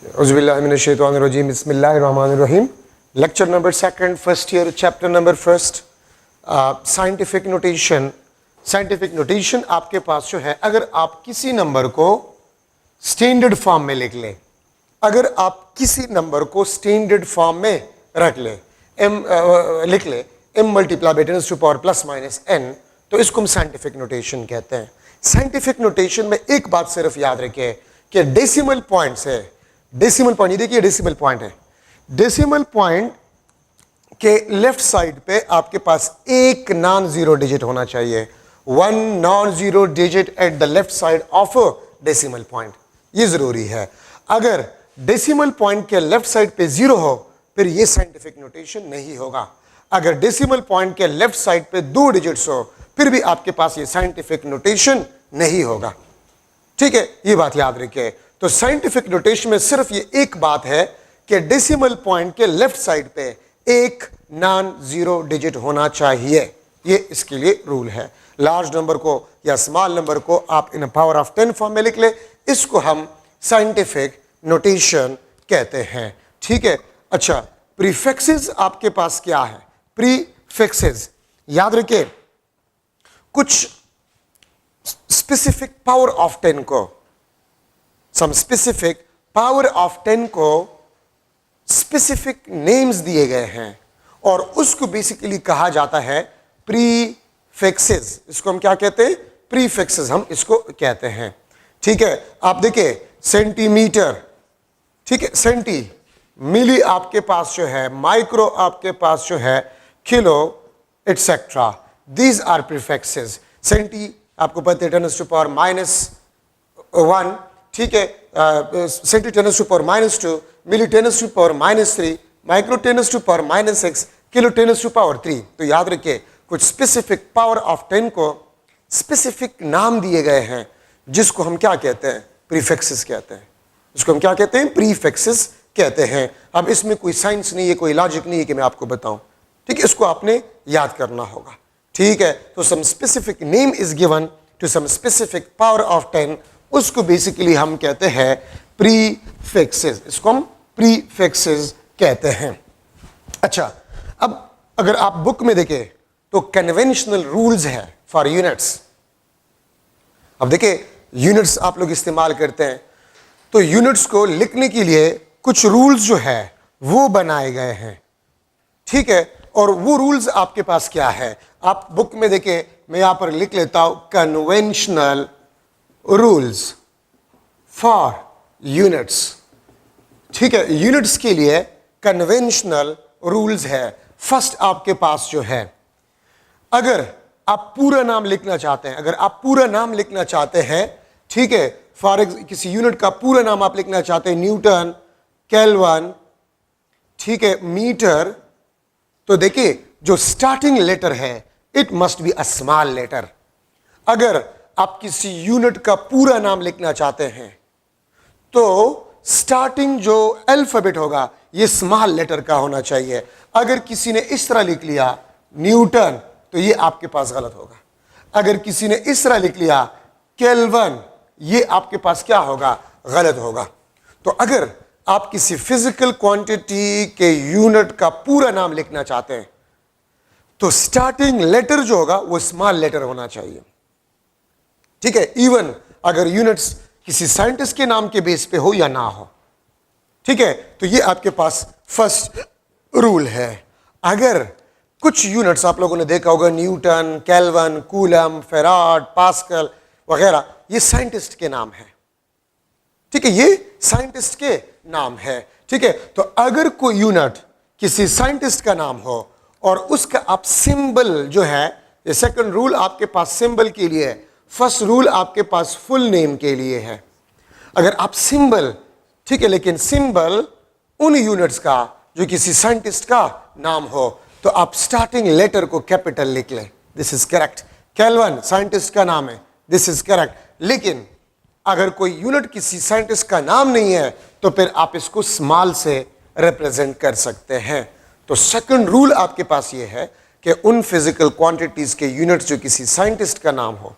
औज़ुबिल्लाहिमिनश्शैतानिर्रजीम बिस्मिल्लाहिर्रहमानिर्रहीम। Lecture number second, first year, chapter number first, scientific notation. Scientific notation आपके पास जो है, अगर आप किसी नंबर को स्टैंडर्ड फॉर्म में लिख लें, अगर आप किसी नंबर को स्टैंडर्ड फॉर्म में रख लें, लिख लें m multiply by 10 to power plus minus n, तो इसको हम साइंटिफिक नोटेशन कहते हैं। साइंटिफिक नोटेशन में एक बात सिर्फ याद रखें कि डेसिमल पॉइंट है, डेसिमल पॉइंट, ये देखिए डेसिमल पॉइंट है, डेसिमल पॉइंट के लेफ्ट साइड पे आपके पास एक नॉन जीरो डिजिट होना चाहिए, one non zero digit at the left side of decimal point, ये जरूरी है। अगर डेसिमल पॉइंट के लेफ्ट साइड पे जीरो हो फिर ये साइंटिफिक नोटेशन नहीं होगा। अगर डेसिमल पॉइंट के लेफ्ट साइड पे दो डिजिट्स हो फिर भी आपके पास ये साइंटिफिक नोटेशन नहीं होगा। ठीक है, ये बात याद रखिए। तो साइंटिफिक नोटेशन में सिर्फ ये एक बात है कि डेसिमल पॉइंट के लेफ्ट साइड पे एक नॉन जीरो डिजिट होना चाहिए, ये इसके लिए रूल है। लार्ज नंबर को या स्मॉल नंबर को आप इन पावर ऑफ 10 फॉर्म में लिख ले, इसको हम साइंटिफिक नोटेशन कहते हैं। ठीक है, अच्छा, प्रीफिक्सेस आपके पास क्या है? प्रीफिक्सेस याद रखिए, कुछ स्पेसिफिक पावर ऑफ 10 को, सम स्पेसिफिक पावर ऑफ 10 को स्पेसिफिक नेम्स दिए गए हैं और उसको बेसिकली कहा जाता है प्रीफिक्सेस। इसको हम क्या कहते हैं? प्रीफिक्सेस हम इसको कहते हैं। ठीक है, आप देखिए सेंटीमीटर, ठीक है, सेंटी, मिली आपके पास जो है, माइक्रो आपके पास जो है, kilo, etcetera, these are prefixes. Centi आपको पता है 10 टू पावर -1, ठीक है, centi 10 to power -2, milli 10 to power -3, micro 10 to power -6, kilo 10 to power 3। तो याद रखिए कुछ स्पेसिफिक पावर ऑफ 10 को स्पेसिफिक नाम दिए गए हैं जिसको हम क्या कहते हैं? प्रीफिक्सेस कहते हैं। इसको हम क्या कहते हैं? प्रीफिक्सेस कहते हैं। अब इसमें कोई साइंस नहीं है, कोई लॉजिक नहीं है कि मैं आपको बताऊं। ठीक है, इसको आपने याद करना होगा। ठीक है, तो some specific name is given to some specific power of 10, उसको बेसिकली हम कहते हैं प्रीफिक्सेस। इसको हम प्रीफिक्सेस कहते हैं। अच्छा, अब अगर आप बुक में देखें तो कन्वेंशनल रूल्स है फॉर यूनिट्स। अब देखिए यूनिट्स आप लोग इस्तेमाल करते हैं, तो यूनिट्स को लिखने के लिए कुछ रूल्स जो है वो बनाए गए हैं। ठीक है, और वो रूल्स आपके पास क्या है? आप बुक में देखें, मैं यहां पर लिख लेता हूं कन्वेंशनल रूल्स फॉर यूनिट्स। ठीक है, यूनिट्स के लिए कन्वेंशनल रूल्स है। फर्स्ट आपके पास जो है, अगर आप पूरा नाम लिखना चाहते हैं, अगर आप पूरा नाम लिखना चाहते हैं, ठीक है, फॉर किसी यूनिट का पूरा नाम आप लिखना चाहते हैं, न्यूटन, केल्विन, ठीक है, मीटर, तो देखिए जो स्टार्टिंग लेटर है it must be a small letter. अगर आप किसी यूनिट का पूरा नाम लिखना चाहते हैं तो स्टार्टिंग जो अल्फाबेट होगा ये स्मॉल लेटर का होना चाहिए। अगर किसी ने इस तरह लिख लिया न्यूटन तो ये आपके पास गलत होगा। अगर किसी ने इस तरह लिख लिया केल्विन, ये आपके पास क्या होगा? गलत होगा। तो अगर आप किसी फिजिकल क्वांटिटी के यूनिट का पूरा नाम लिखना चाहते हैं तो स्टार्टिंग लेटर जो होगा वो स्मॉल लेटर होना चाहिए। ठीक है, इवन अगर यूनिट्स किसी साइंटिस्ट के नाम के बेस पे हो या ना हो। ठीक है, तो ये आपके पास फर्स्ट रूल है। अगर कुछ यूनिट्स आप लोगों ने देखा होगा, Newton, kelvin, coulomb, farad, pascal वगैरह, ये साइंटिस्ट के नाम है। ठीक है, ये साइंटिस्ट के नाम है। ठीक है, तो अगर कोई यूनिट किसी साइंटिस्ट का नाम हो और उसका आप सिंबल जो है, ये सेकंड रूल आपके पास सिंबल के लिए है, फर्स्ट रूल आपके पास फुल नेम के लिए है। अगर आप सिंबल, ठीक है, लेकिन सिंबल उन यूनिट्स का जो किसी साइंटिस्ट का नाम हो तो आप स्टार्टिंग लेटर को कैपिटल लिख लें, this is correct. Kelvin scientist का नाम है, दिस इज करेक्ट। लेकिन अगर कोई यूनिट किसी साइंटिस्ट का नाम नहीं है तो फिर आप इसको स्मॉल से रिप्रेजेंट कर सकते हैं। तो सेकंड रूल आपके पास ये है कि उन फिजिकल क्वांटिटीज के यूनिट्स जो किसी साइंटिस्ट का नाम हो,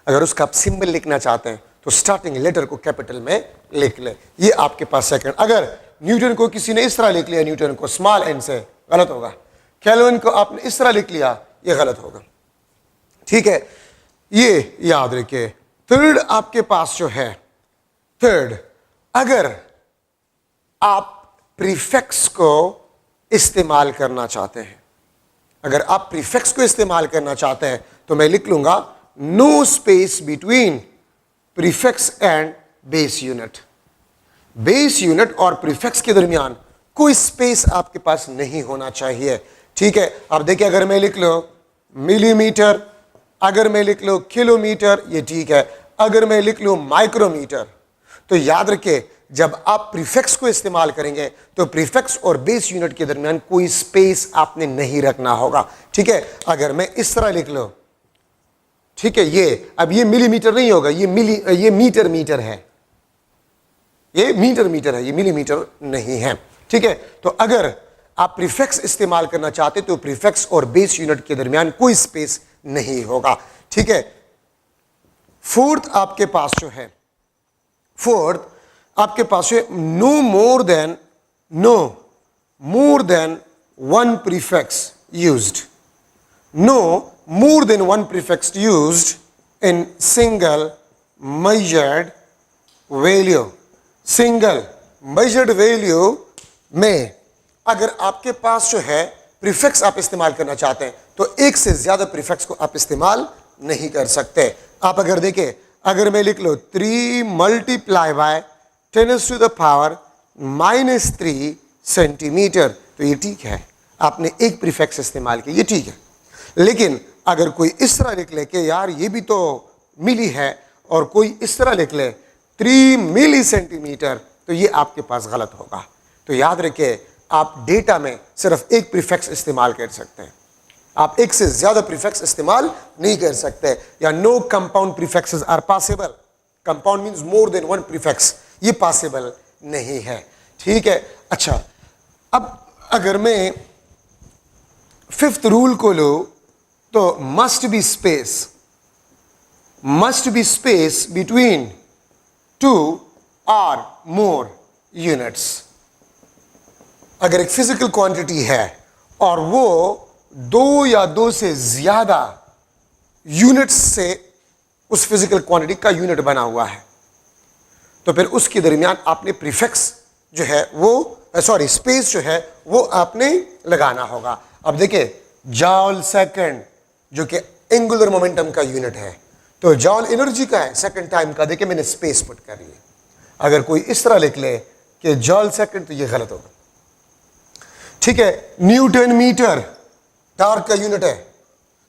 अगर उसका आप सिंबल लिखना चाहते हैं तो स्टार्टिंग लेटर को कैपिटल में लिख ले, ये आपके पास सेकंड। अगर न्यूटन को किसी ने इस तरह लिख लिया, न्यूटन को स्मॉल एन से, गलत होगा। केल्विन को आपने इस तरह लिख लिया, ये गलत होगा। ठीक है, ये याद रखिए। थर्ड आपके पास जो है, थर्ड, अगर आप प्रीफिक्स को इस्तेमाल करना चाहते हैं, अगर आप प्रीफिक्स को इस्तेमाल करना चाहते हैं तो मैं लिख लूंगा no space between prefix and base unit. Base unit और प्रीफिक्स के दरमियान कोई स्पेस आपके पास नहीं होना चाहिए। ठीक है, अब देखिए, अगर मैं लिख लो मिलीमीटर, अगर मैं लिख लो किलोमीटर, ये ठीक है। अगर मैं लिख लूं माइक्रोमीटर, तो याद रखिए जब आप प्रीफिक्स को इस्तेमाल करेंगे तो प्रीफिक्स और बेस यूनिट के दरमियान कोई स्पेस आपने नहीं रखना होगा। ठीक है, अगर मैं इस तरह लिख लो, ठीक है, ये मिलीमीटर नहीं होगा, ये मीटर है, ये मीटर है, ये मिलीमीटर नहीं है। ठीक है, तो अगर आप प्रीफिक्स इस्तेमाल करना चाहते तो प्रीफिक्स और बेस यूनिट के दरमियान कोई स्पेस नहीं होगा। ठीक है, फोर्थ आपके पास जो है, फोर्थ आपके पास है no more than one prefix used, no more than one prefix used in single measured value. Single measured value में अगर आपके पास जो है प्रीफिक्स आप इस्तेमाल करना चाहते हैं तो एक से ज्यादा प्रीफिक्स को आप इस्तेमाल नहीं कर सकते। आप अगर देखें, अगर मैं लिख लो 3 मल्टीप्लाई बाय 10⁻³ सेंटीमीटर, तो ये ठीक है, आपने एक प्रीफिक्स इस्तेमाल किया, ये ठीक है। लेकिन अगर कोई इस तरह लिख ले कि यार ये भी तो मिली है, और कोई इस तरह लिख ले 3 मिली सेंटीमीटर, तो ये आपके पास गलत होगा। तो याद रखिए, आप डेटा में सिर्फ एक प्रीफिक्स इस्तेमाल कर सकते हैं, आप एक से ज्यादा प्रीफिक्स इस्तेमाल नहीं कर सकते। या no compound prefixes are possible, compound means more than one prefix, ये पॉसिबल नहीं है। ठीक है, अच्छा, अब अगर मैं फिफ्थ रूल को लो तो मस्ट बी स्पेस बिटवीन 2 और मोर यूनिट्स। अगर एक फिजिकल क्वांटिटी है और वो 2 या 2 से ज्यादा यूनिट्स से उस फिजिकल क्वांटिटी का यूनिट बना हुआ है, तो फिर उसके दरमियान आपने प्रीफिक्स जो है वो स्पेस जो है वो आपने लगाना होगा। अब देखिए, जॉल सेकंड जो कि एंगुलर मोमेंटम का यूनिट है, तो जॉल एनर्जी का है, सेकंड टाइम का, देखिए मैंने स्पेस पुट कर लिया। अगर कोई इस तरह लिख ले कि जॉल सेकंड, तो ये गलत होगा। ठीक है, न्यूटन मीटर टार्क का यूनिट है,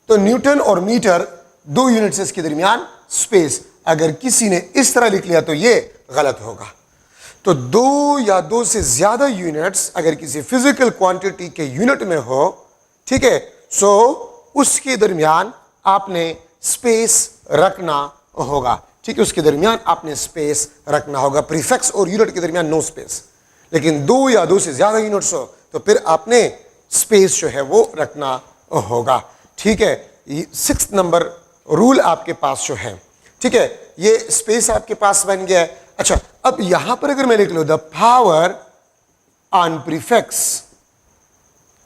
तो न्यूटन और मीटर 2 यूनिट्स इसके दरमियान स्पेस, अगर किसी ने इस तरह लिख लिया तो ये गलत होगा। तो 2 या 2 से ज्यादा यूनिट्स अगर किसी फिजिकल क्वांटिटी के यूनिट में हो, ठीक है, सो उसके दरमियान आपने स्पेस रखना होगा। ठीक है, उसके दरमियान आपने स्पेस रखना होगा। प्रीफिक्स और यूनिट के दरमियान नो स्पेस, लेकिन 2 या 2 से ज्यादा यूनिट्स हो तो फिर आपने स्पेस जो है वो रखना होगा। ठीक है, 6th नंबर रूल आपके पास जो है, ठीक है, ये स्पेस आपके पास बन गया है। अच्छा, अब यहां पर अगर मैं लिख लूं the power on prefix,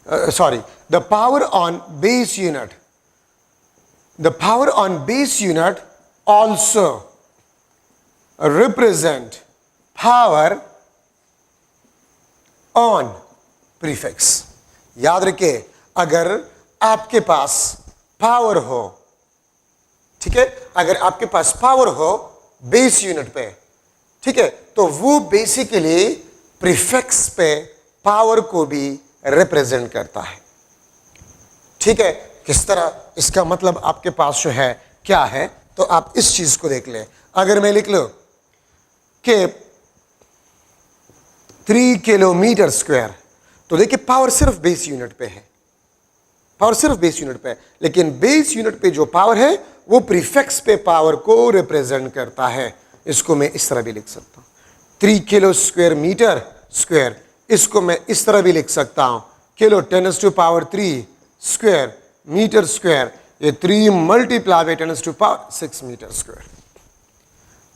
the power on base unit, the power on base unit also represent power on prefix. याद रखिए, अगर आपके पास पावर हो, ठीक है, अगर आपके पास पावर हो बेस यूनिट पे, ठीक है, तो वो बेसिकली प्रीफिक्स पे पावर को भी रिप्रेजेंट करता है। ठीक है, किस तरह, इसका मतलब आपके पास जो है क्या है, तो आप इस चीज को देख ले। अगर मैं लिख लो कि 3 किलोमीटर स्क्वायर, तो देखिए पावर सिर्फ बेस यूनिट पे है, पावर सिर्फ बेस यूनिट पे है, लेकिन बेस यूनिट पे जो पावर है वो प्रीफिक्स पे पावर को रिप्रेजेंट करता है। इसको मैं इस तरह भी liख सकता हूं, 3 किलो स्क्वायर मीटर स्क्वायर, इसको मैं इस तरह भी लिख सकता हूं, किलो 10⁻³ स्क्वायर मीटर स्क्वायर, ये 3 × 10⁻⁶ मीटर स्क्वायर।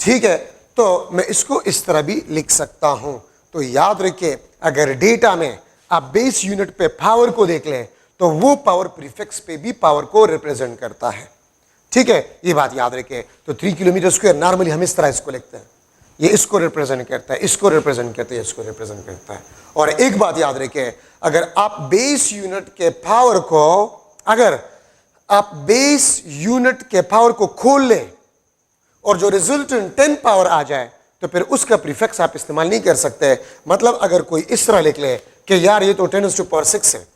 ठीक है, तो मैं इसको इस तरह भी लिख सकता हूं। तो याद रखिए, अगर डेटा में आप बेस यूनिट पे पावर को देख लें तो वो पावर प्रीफिक्स पे भी पावर को रिप्रेजेंट करता है। ठीक है, ये बात याद रखिए। तो 3 किलोमीटर स्क्वायर नॉर्मली हम इस तरह इसको लिखते हैं, ये इसको रिप्रेजेंट करता है, इसको रिप्रेजेंट करता है, इसको रिप्रेजेंट करता है। और एक बात याद रखिए, अगर आप बेस यूनिट के पावर को, अगर आप बेस यूनिट के पावर को खोल लें और जो रिजल्टेंट 10 पावर आ जाए तो फिर उसका प्रीफिक्स आप इस्तेमाल नहीं कर सकते। मतलब अगर कोई इस तरह लिख ले कि यार ये तो 10⁻⁶ है,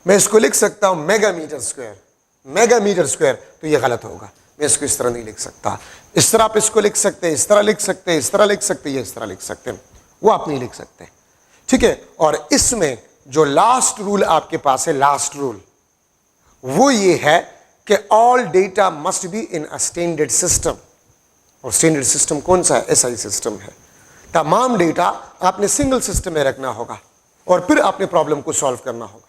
मैं इसको लिख सकता हूं मेगामीटर स्क्वायर, मेगामीटर स्क्वायर, तो ये गलत होगा। मैं इसको इस तरह नहीं लिख सकता। इस तरह आप इसको लिख सकते हैं, इस तरह लिख सकते हैं, इस तरह लिख सकते हैं, इस तरह लिख सकते हैं, वो आप नहीं लिख सकते। ठीक है, और इसमें जो लास्ट रूल आपके पास है, लास्ट रूल वो ये है कि all data must be in a standard system. और स्टैंडर्ड सिस्टम कौन सा है? एसआई सिस्टम है। तमाम डेटा आपने सिंगल सिस्टम में रखना होगा और फिर आपने प्रॉब्लम को सॉल्व करना होगा।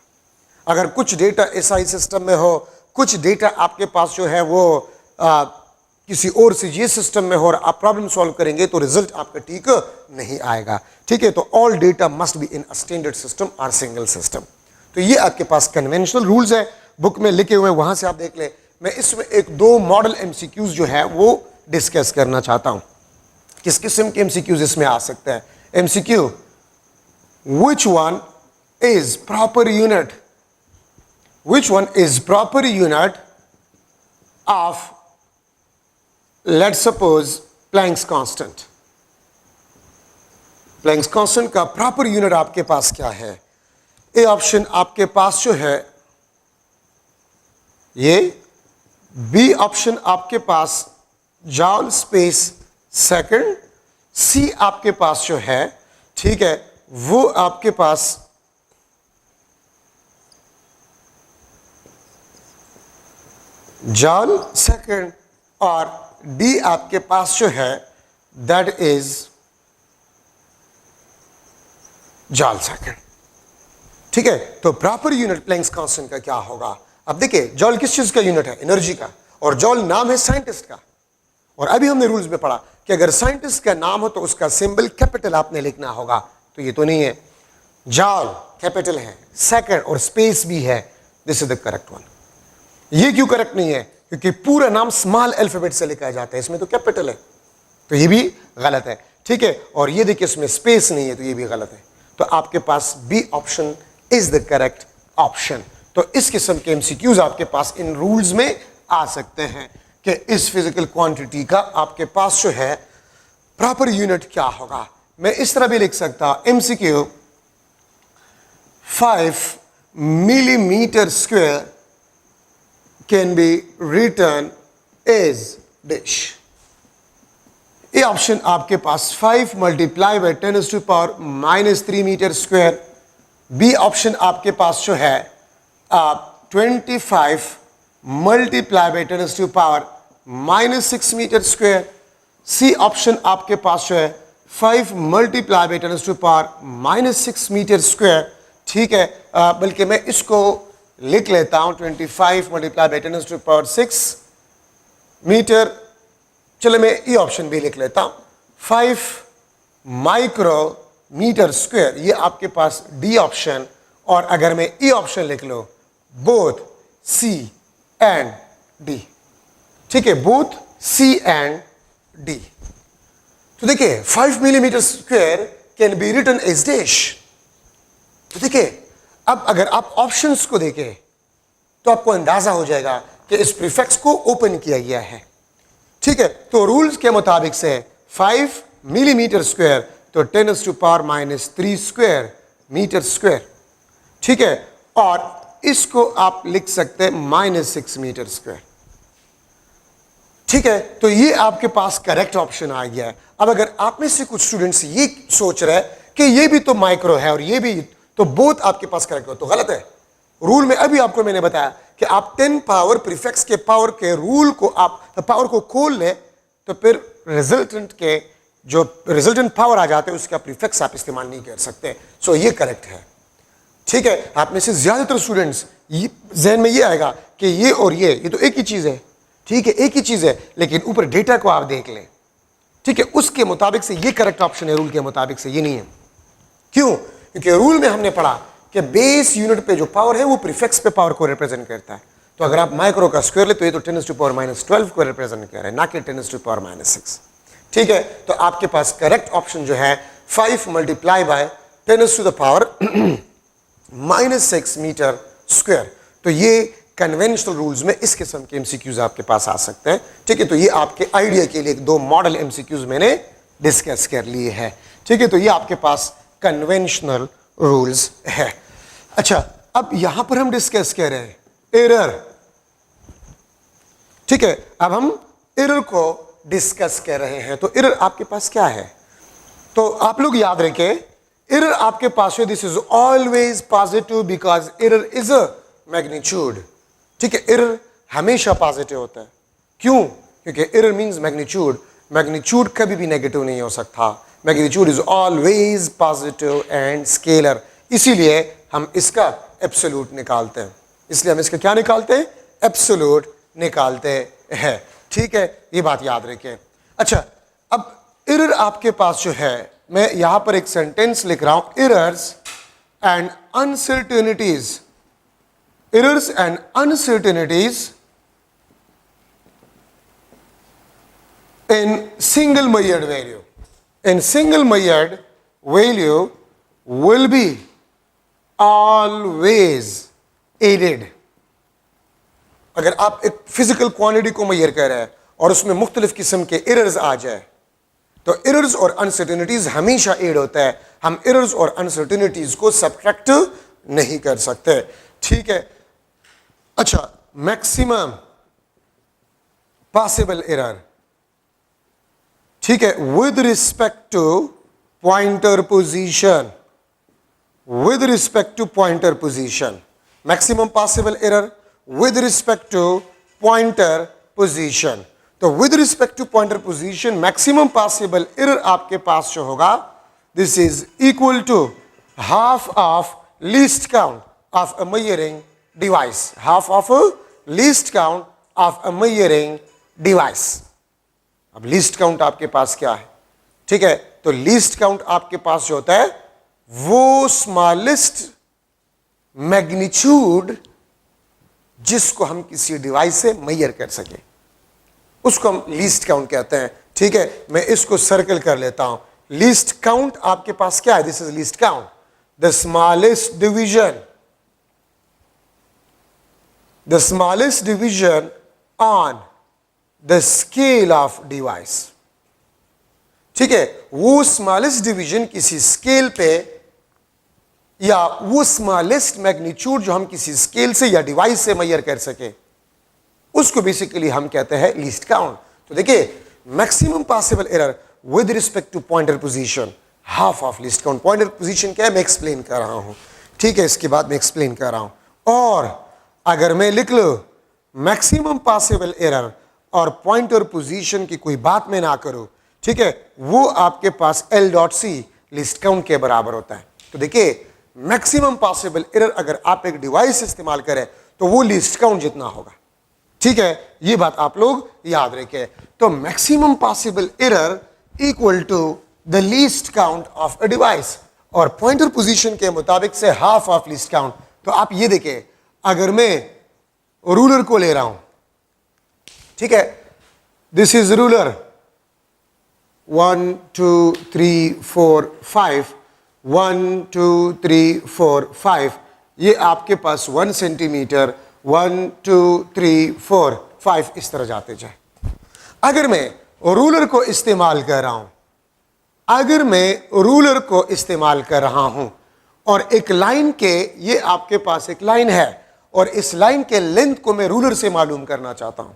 अगर कुछ डेटा एसआई सिस्टम में हो, कुछ डेटा आपके पास जो है वो किसी और से ये सिस्टम में हो और आप प्रॉब्लम सॉल्व करेंगे तो रिजल्ट आपका ठीक नहीं आएगा। ठीक है, तो all data must be in a standard system और सिंगल सिस्टम। तो ये आपके पास कन्वेंशनल रूल्स है, बुक में लिखे हुए, वहां से आप देख लें। मैं इसमें 1-2 मॉडल एमसीक्यूज जो है वो डिस्कस करना चाहता हूं। किस किस्म के एमसीक्यूज इसमें आ सकते हैं? MCQ, which one is proper unit, which one is proper unit of, let's suppose, Planck's constant। Planck's constant का प्रॉपर यूनिट आपके पास क्या है? ए ऑप्शन आपके पास जो है ये, बी ऑप्शन आपके पास जॉल स्पेस सेकंड, सी आपके पास जो है, ठीक है, वो आपके पास जॉल सेकंड, और डी आपके पास जो है दैट इज जॉल सेकंड। ठीक है, तो प्रॉपर यूनिट प्लैंक्स कांस्टेंट का क्या होगा? अब देखिए, जॉल किस चीज का यूनिट है? एनर्जी का। और जॉल नाम है साइंटिस्ट का। और अभी हमने रूल्स में पढ़ा कि अगर साइंटिस्ट का नाम हो तो उसका सिंबल कैपिटल आपने लिखना होगा। तो ये तो नहीं है, जॉल कैपिटल है, सेकंड और स्पेस भी है, this is the correct one. ये क्यों करेक्ट नहीं है? क्योंकि पूरा नाम स्मॉल अल्फाबेट से लिखा जाता है, इसमें तो कैपिटल है, तो ये भी गलत है। ठीक है, और ये देखिए इसमें स्पेस नहीं है, तो ये भी गलत है। तो आपके पास B option is the correct option. तो इस किस्म के एमसीक्यूज आपके पास इन रूल्स में आ सकते हैं कि इस फिजिकल क्वांटिटी का आपके पास जो है प्रॉपर यूनिट क्या होगा। मैं इस तरह भी लिख सकता, MCQ 5 millimetre square can be written as dash। ये ऑप्शन आपके पास 5 multiply by 10⁻³ metre square. B option आपके पास जो है 25 multiply by 10⁻⁻6 metre square. C option आपके पास जो है 5 मल्टीप्लाई बाई 10⁻⁻6 मीटर स्क्वायर। ठीक है, बल्कि मैं इसको लिख लेता हूं 25 मल्टीप्लाई बाई 10⁻6 मीटर। चलो मैं ये ऑप्शन भी लिख लेता हूं 5 माइक्रोमीटर स्क्वायर, ये आपके पास डी ऑप्शन। और अगर मैं ई ऑप्शन लिख लो, बोथ सी एंड डी। ठीक है, बोथ सी एंड डी। तो देखिए 5 millimetre square can be written as dash. तो देखिए, अब अगर आप ऑप्शंस को देखें तो आपको अंदाजा हो जाएगा कि इस प्रीफिक्स को ओपन किया गया है। ठीक है, तो रूल्स के मुताबिक से 5 मिलीमीटर स्क्वायर तो 10⁻³ स्क्वायर मीटर स्क्वायर। ठीक है, और इसको आप लिख सकते हैं -6 मीटर स्क्वायर। ठीक है, तो ये आपके पास करेक्ट ऑप्शन आ गया है। अब अगर आप में से कुछ स्टूडेंट्स ये सोच रहे हैं कि ये भी तो माइक्रो है और ये भी, तो बोथ आपके पास करेक्ट हो, तो गलत है। रूल में अभी आपको मैंने बताया कि आप 10 पावर प्रीफिक्स के पावर के रूल को आप पावर को खोल ले तो फिर रिजल्टेंट के जो रिजल्टेंट पावर आ जाते हैं उसका प्रीफिक्स आप इस्तेमाल नहीं कर सकते। सो ये करेक्ट है। ठीक है, आप में से ज्यादातर स्टूडेंट्स जहन में ये आएगा कि ये और ये तो एक ही चीज है। ठीक है, एक ही चीज है, लेकिन ऊपर डेटा को आप देख लें ठीक है, उसके मुताबिक से ये करेक्ट ऑप्शन है, रूल के मुताबिक से ये नहीं है। क्यों? क्योंकि रूल में हमने पढ़ा कि बेस यूनिट पे जो पावर है वो प्रीफिक्स पे पावर को रिप्रेजेंट करता है। तो अगर आप माइक्रो का स्क्वायर ले तो ये तो 10⁻⁻12 को रिप्रेजेंट कर रहा है, ना कि 10⁻⁻6। ठीक है, तो आपके पास करेक्ट ऑप्शन जो है 5 मल्टीप्लाई बाय 10⁻⁻6 मीटर स्क्वायर। तो ये कन्वेंशनल रूल्स में इस किस्म के एमसीक्यूज आपके पास आ सकते हैं। ठीक है, तो ये आपके आइडिया के लिए 2 मॉडल एमसीक्यूज मैंने डिस्कस कर लिए हैं। ठीक है, तो ये आपके पास कन्वेंशनल रूल्स है। अच्छा, अब यहां पर हम डिस्कस कर रहे हैं एरर। ठीक है, अब हम एरर को डिस्कस कर रहे हैं। तो एरर आपके पास क्या है? तो आप लोग याद रखें, एरर आपके पास है this is always positive because error is a magnitude. ठीक है, एरर हमेशा पॉजिटिव होता है। क्यों? क्योंकि एरर मींस मैग्नीट्यूड। मैग्नीट्यूड कभी भी नेगेटिव नहीं हो सकता। Magnitude is always positive and scalar. इसीलिए हम इसका एब्सोल्यूट निकालते हैं। इसलिए हम इसका क्या निकालते हैं? एब्सोल्यूट निकालते हैं। ठीक है, ये बात याद रखें। अच्छा, अब एरर आपके पास जो है, मैं यहां पर एक सेंटेंस लिख रहा हूं, errors and uncertainties, errors and uncertainties in single measured value. In single measured value will be always aided. अगर आप एक फिजिकल क्वांटिटी को मेजर कर रहे हैं और उसमें मुख्तलिफ किस्म के एरर्स आ जाए तो एरर्स और अनसर्टेनिटीज हमेशा एड होता है। हम एरर्स और अनसर्टेनिटीज को सब्ट्रैक्ट नहीं कर सकते। ठीक है, अच्छा, मैक्सिमम पॉसिबल एरर, ठीक है, with respect to pointer position, with respect to pointer position, maximum possible error with respect to pointer position. तो with respect to pointer position maximum possible error आपके पास जो होगा, this is equal to half of least count of a measuring device, half of least count of a measuring device. अब least count आपके पास क्या है? ठीक है, तो लीस्ट काउंट आपके पास जो होता है वो स्मॉलेस्ट मैग्नीट्यूड जिसको हम किसी डिवाइस से मेजर कर सके उसको हम लीस्ट काउंट कहते हैं। ठीक है, मैं इसको सर्कल कर लेता हूं। लीस्ट काउंट आपके पास क्या है? This is least count, the smallest division, the smallest division on the scale of device. ठीक है, वो स्मॉलेस्ट डिवीजन किसी स्केल पे या वो स्मॉलेस्ट मैग्नीट्यूड जो हम किसी स्केल से या डिवाइस से मेजर कर सके उसको बेसिकली हम कहते हैं लीस्ट काउंट। तो देखिए, maximum possible error with respect to pointer position, half of least count. Pointer position क्या है मैं एक्सप्लेन कर रहा हूं। ठीक है, इसके बाद मैं एक्सप्लेन कर रहा हूं। और अगर मैं लिख लो मैक्सिमम पॉसिबल एरर और पॉइंटर पोजीशन की कोई बात मैं ना करूं, ठीक है, वो आपके पास L.C लिस्ट काउंट के बराबर होता है। तो देखिए, मैक्सिमम पॉसिबल एरर अगर आप एक डिवाइस इस्तेमाल करें तो वो लिस्ट काउंट जितना होगा। ठीक है, ये बात आप लोग याद रखें। तो maximum possible error equal to the least count of a device और पॉइंटर पोजीशन के मुताबिक से हाफ ऑफ लीस्ट काउंट। तो आप ये देखें, अगर मैं रूलर को ले रहा हूं, ठीक है, दिस इज रूलर 1 2 3 4 5, 1 2 3 4 5, ये आपके पास 1 सेंटीमीटर 1 2 3 4 5 इस तरह जाते जाए। अगर मैं रूलर को इस्तेमाल कर रहा हूं, अगर मैं रूलर को इस्तेमाल कर रहा हूं और एक लाइन के, ये आपके पास एक लाइन है और इस लाइन के लेंथ को मैं रूलर से मालूम करना चाहता हूं।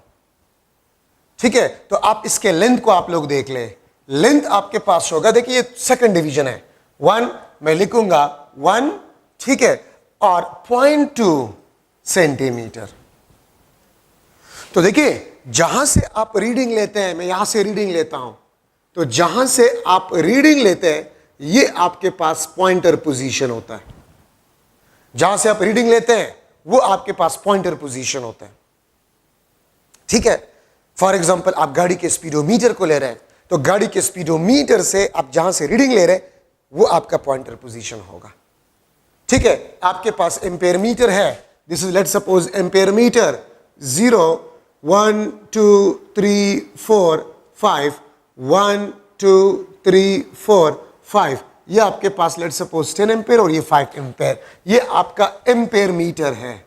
ठीक है, तो आप इसके लेंथ को आप लोग देख ले। लेंथ आपके पास होगा, देखिए ये सेकंड डिवीजन है 1, मैं लिखूंगा 1, ठीक है, और 0.2 सेंटीमीटर। तो देखिए, जहां से आप रीडिंग लेते हैं, मैं यहां से रीडिंग लेता हूं, तो जहां से आप रीडिंग लेते हैं ये आपके पास पॉइंटर पोजीशन होता है। जहां से आप रीडिंग लेते हैं वो आपके पास पॉइंटर पोजीशन होता है। ठीक है, फॉर एग्जाम्पल आप गाड़ी के स्पीडोमीटर को ले रहे हैं, तो गाड़ी के स्पीडोमीटर से आप जहां से रीडिंग ले रहे वो आपका पॉइंटर पोजीशन होगा। ठीक है, आपके पास एम्पेयर मीटर है, this is let suppose ampere metre 0 1 2 3 4 5 1 2 3 4 5, ये आपके पास लेट सपोज 10 एम्पेयर और ये 5 एम्पेयर, ये आपका एम्पेयर मीटर है,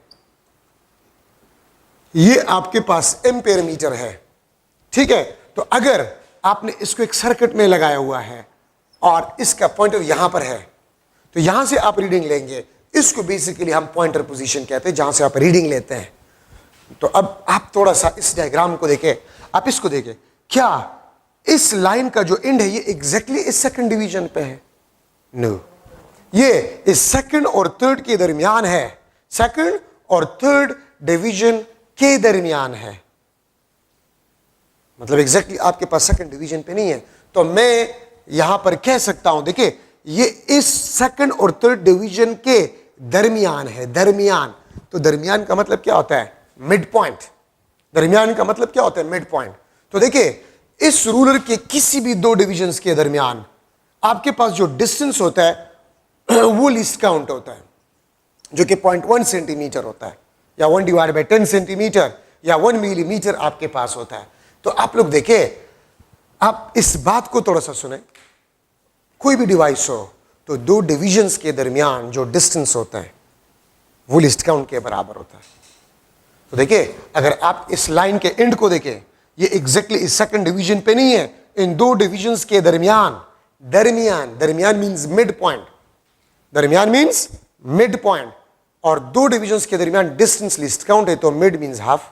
ये आपके पास एम्पेयर मीटर है। ठीक है, तो अगर आपने इसको एक सर्किट में लगाया हुआ है और इसका पॉइंटर यहां पर है, तो यहां से आप रीडिंग लेंगे, इसको बेसिकली हम पॉइंटर पोजीशन कहते हैं, जहां से आप रीडिंग लेते हैं। तो अब आप थोड़ा सा इस डायग्राम को देखें, आप इसको देखें, क्या इस लाइन का जो एंड है ये एग्जैक्टली इस सेकंड डिवीजन पे है? नो, ये इस सेकंड और थर्ड के दरमियान है, सेकंड और थर्ड डिवीजन के दरमियान है, मतलब एग्जैक्टली आपके पास सेकंड डिवीजन पे नहीं है। तो मैं यहां पर कह सकता हूं, देखिए ये इस सेकंड और थर्ड डिवीजन के दरमियान है, दरमियान। तो दरमियान का मतलब क्या होता है? Mid point. दरमियान का मतलब क्या होता है? Mid point. तो देखिए इस रूलर के किसी भी दो डिविजन्स के दरमियान आपके पास जो डिस्टेंस होता है वो लीस्ट काउंट होता है, जो कि 0.1 सेंटीमीटर होता है, या 1/10 सेंटीमीटर, या 1 मिलीमीटर आपके पास होता है। तो आप लोग देखें, आप इस बात को थोड़ा सा सुने, कोई भी डिवाइस हो तो दो डिविजन्स के दरमियान जो डिस्टेंस होता है वो लीस्ट काउंट के बराबर होता है। तो देखिए अगर आप इस लाइन के एंड को देखें, ये एग्जैक्टली इस सेकंड डिवीजन पे नहीं है, इन दो डिविजन्स के दरमियान, दरमियान, दरमियान मींस मिड पॉइंट, दरमियान मींस मिड पॉइंट, और दो डिविजन्स के दरमियान डिस्टेंस लीस्ट काउंट है, तो मिड मींस हाफ,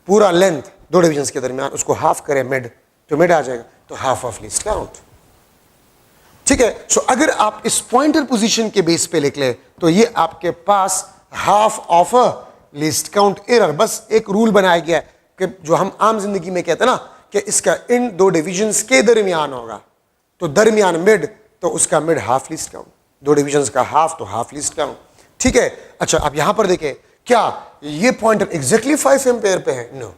पूरा लेंथ दो डिविजन्स के दरमियान उसको हाफ करें मिड, तो मिड आ जाएगा, तो हाफ ऑफ लीस्ट काउंट। ठीक है, सो अगर आप इस पॉइंटर पोजीशन के बेस पे लिख ले तो ये आपके पास half of a least count error. बस एक रूल बनाया गया है कि जो हम आम जिंदगी में कहते हैं ना कि इसका इन दो डिविजन्स के दरमियान होगा, तो दरमियान मिड, तो उसका मिड हाफ लीस्ट काउंट, दो डिविजन्स का हाफ तो हाफ लीस्ट काउंट। ठीक है, अच्छा अब यहां पर देखें, क्या ये पॉइंटर एग्जैक्टली 5 एम्पेयर पे है? नो,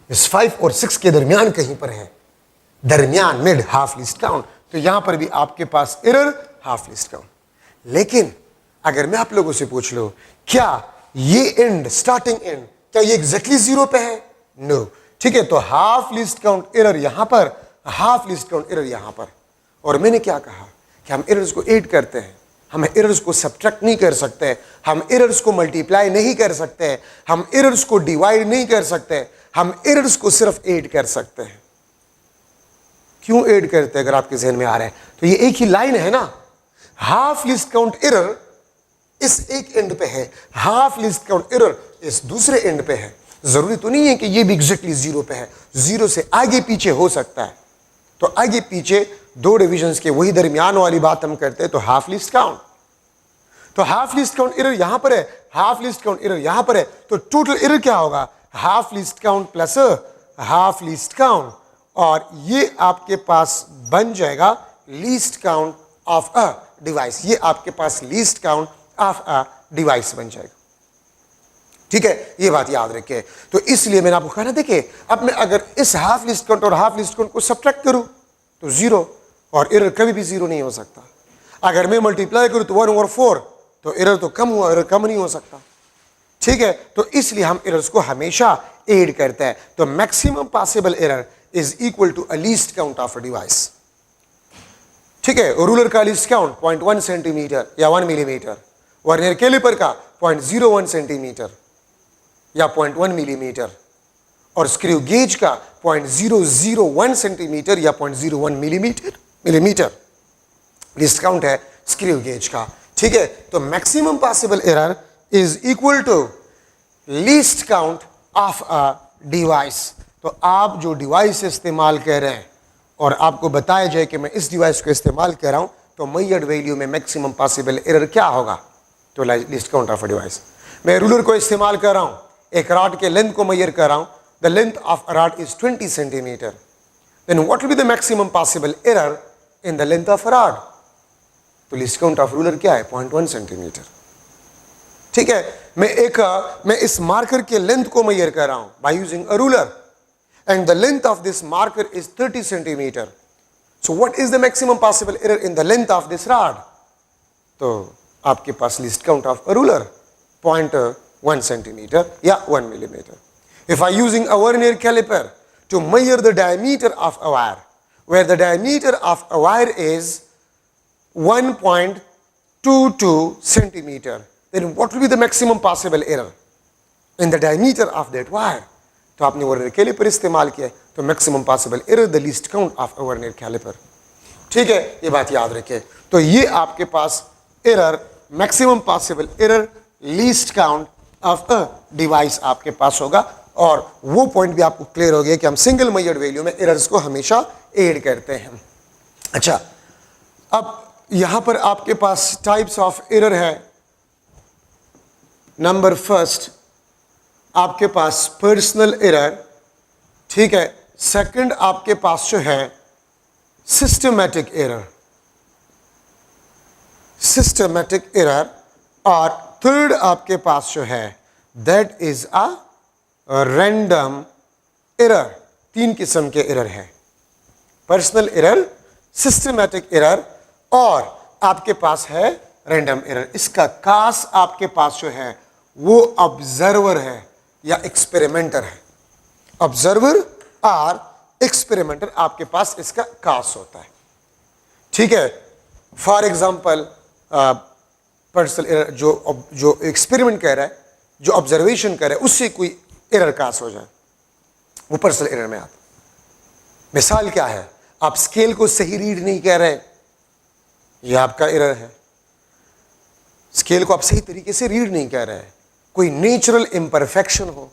इस 5 और 6 के दरमियान कहीं पर है, दरमियान मिड हाफ लीस्ट काउंट, तो यहां पर भी आपके पास एरर हाफ लीस्ट काउंट। लेकिन अगर मैं आप लोगों से पूछ लूं, क्या ये एंड, स्टार्टिंग एंड, क्या ये एग्जैक्टली 0 पे है? नो। ठीक है, तो हाफ लीस्ट काउंट एरर यहां पर, हाफ लीस्ट काउंट एरर यहां पर। और मैंने क्या कहा कि हम एरर्स को ऐड करते हैं, हम एरर्स को सब्ट्रैक्ट नहीं कर सकते, हम एरर्स को मल्टीप्लाई नहीं कर सकते, हम एरर्स को डिवाइड नहीं कर सकते, हम एरर्स को सिर्फ ऐड कर सकते हैं। क्यों ऐड करते हैं? अगर आपके जहन में आ रहा है तो ये एक ही लाइन है ना, हाफ लीस्ट काउंट एरर इस एक एंड पे है, हाफ लीस्ट काउंट एरर इस दूसरे एंड पे है। जरूरी तो नहीं है कि ये भी एग्जैक्टली 0 पे है, 0 से आगे पीछे हो सकता है। तो आगे पीछे दो डिविजन्स के वही दरमियान वाली बात हम करते हैं, तो हाफ लीस्ट काउंट, तो हाफ लीस्ट काउंट एरर यहां पर है, हाफ लीस्ट काउंट एरर यहां पर है, तो टोटल एरर क्या होगा? Half least count plus half least count, और ये आपके पास बन जाएगा least count of a device. ये आपके पास least count of a device बन जाएगा। ठीक है, ये बात याद रखिए। तो इसलिए मैंने आपको कहा ना, देखिए अब मैं अगर इस हाफ लिस्ट काउंट और हाफ लिस्ट काउंट को सब्ट्रैक्ट करूं तो 0, और एरर कभी भी 0 नहीं हो सकता। अगर मैं मल्टीप्लाई करूं तो 1/4, तो एरर तो कम हुआ, एरर कम नहीं हो सकता। ठीक है, तो इसलिए हम एरर्स को हमेशा ऐड करते हैं। तो maximum possible error is equal to a least count of a device. ठीक है, रूलर का लीस्ट काउंट 0.1 सेंटीमीटर या 1 मिलीमीटर, वर्नियर कैलिपर का 0.01 सेंटीमीटर या 0.1 मिलीमीटर, और स्क्रू गेज का 0.001 सेंटीमीटर या 0.01 मिलीमीटर लीस्ट काउंट है स्क्रू गेज का। ठीक है, तो maximum possible error is equal to least count of a device. तो आप जो डिवाइस इस्तेमाल कर रहे हैं और आपको बताया जाए कि मैं इस डिवाइस को इस्तेमाल कर रहा हूं, तो मेजर्ड वैल्यू में मैक्सिमम पॉसिबल एरर क्या होगा? तो least count of a device. मैं रूलर को इस्तेमाल कर रहा हूं, एक रॉड के लेंथ को मेजर कर रहा हूं, the length of a rod is 20 centimetre, then what will be the maximum possible error in the length of a rod? तो लिस्ट काउंट ऑफ रूलर क्या है? 0.1 सेंटीमीटर। ठीक है, मैं इस मार्कर के लेंथ को मेजर कर रहा हूं by using a ruler, and the length of this marker is 30 centimeter. So what is the maximum possible error in the length of this rod? तो आपके पास least count of a ruler 0.1 centimeter या 1 millimeter. If I using a vernier caliper to measure the diameter of a wire, where the diameter of a wire is 1.22 centimeter, then what will be the maximum possible error in the diameter of that wire? तो आपने vernier caliper इस्तेमाल किया तो maximum possible error the least count of a vernier caliper. ठीक है, ये बात याद रखें. तो ये आपके पास error, maximum possible error, least count of a device आपके पास होगा. और वो पॉइंट भी आपको क्लियर हो गया कि हम सिंगल मेजर्ड वैल्यू में एरर्स को हमेशा ऐड करते हैं. अच्छा, अब यहां पर आपके पास टाइप्स ऑफ एरर है. नंबर फर्स्ट आपके पास पर्सनल एरर. ठीक है, सेकंड आपके पास जो है सिस्टमैटिक एरर, सिस्टमैटिक एरर. और थर्ड आपके पास जो है that is a random error. तीन किस्म के एरर है, पर्सनल एरर, सिस्टमैटिक एरर और आपके पास है रैंडम एरर. इसका कास आपके पास जो है वो ऑब्जर्वर है या एक्सपेरिमेंटर है. ऑब्जर्वर और एक्सपेरिमेंटर आपके पास इसका कास होता है. ठीक है, फॉर एग्जांपल पर्सनल एरर जो एक्सपेरिमेंट कर रहा है, जो ऑब्जर्वेशन कर रहा है, उससे कोई एरर कास हो जाए, वो पर्सनल एरर में आता है. मिसाल क्या है, आप स्केल को सही रीड नहीं कर रहे, ये आपका एरर है. स्केल को आप सही तरीके से रीड नहीं कर रहे हैं, कोई नेचुरल इम्परफेक्शन हो.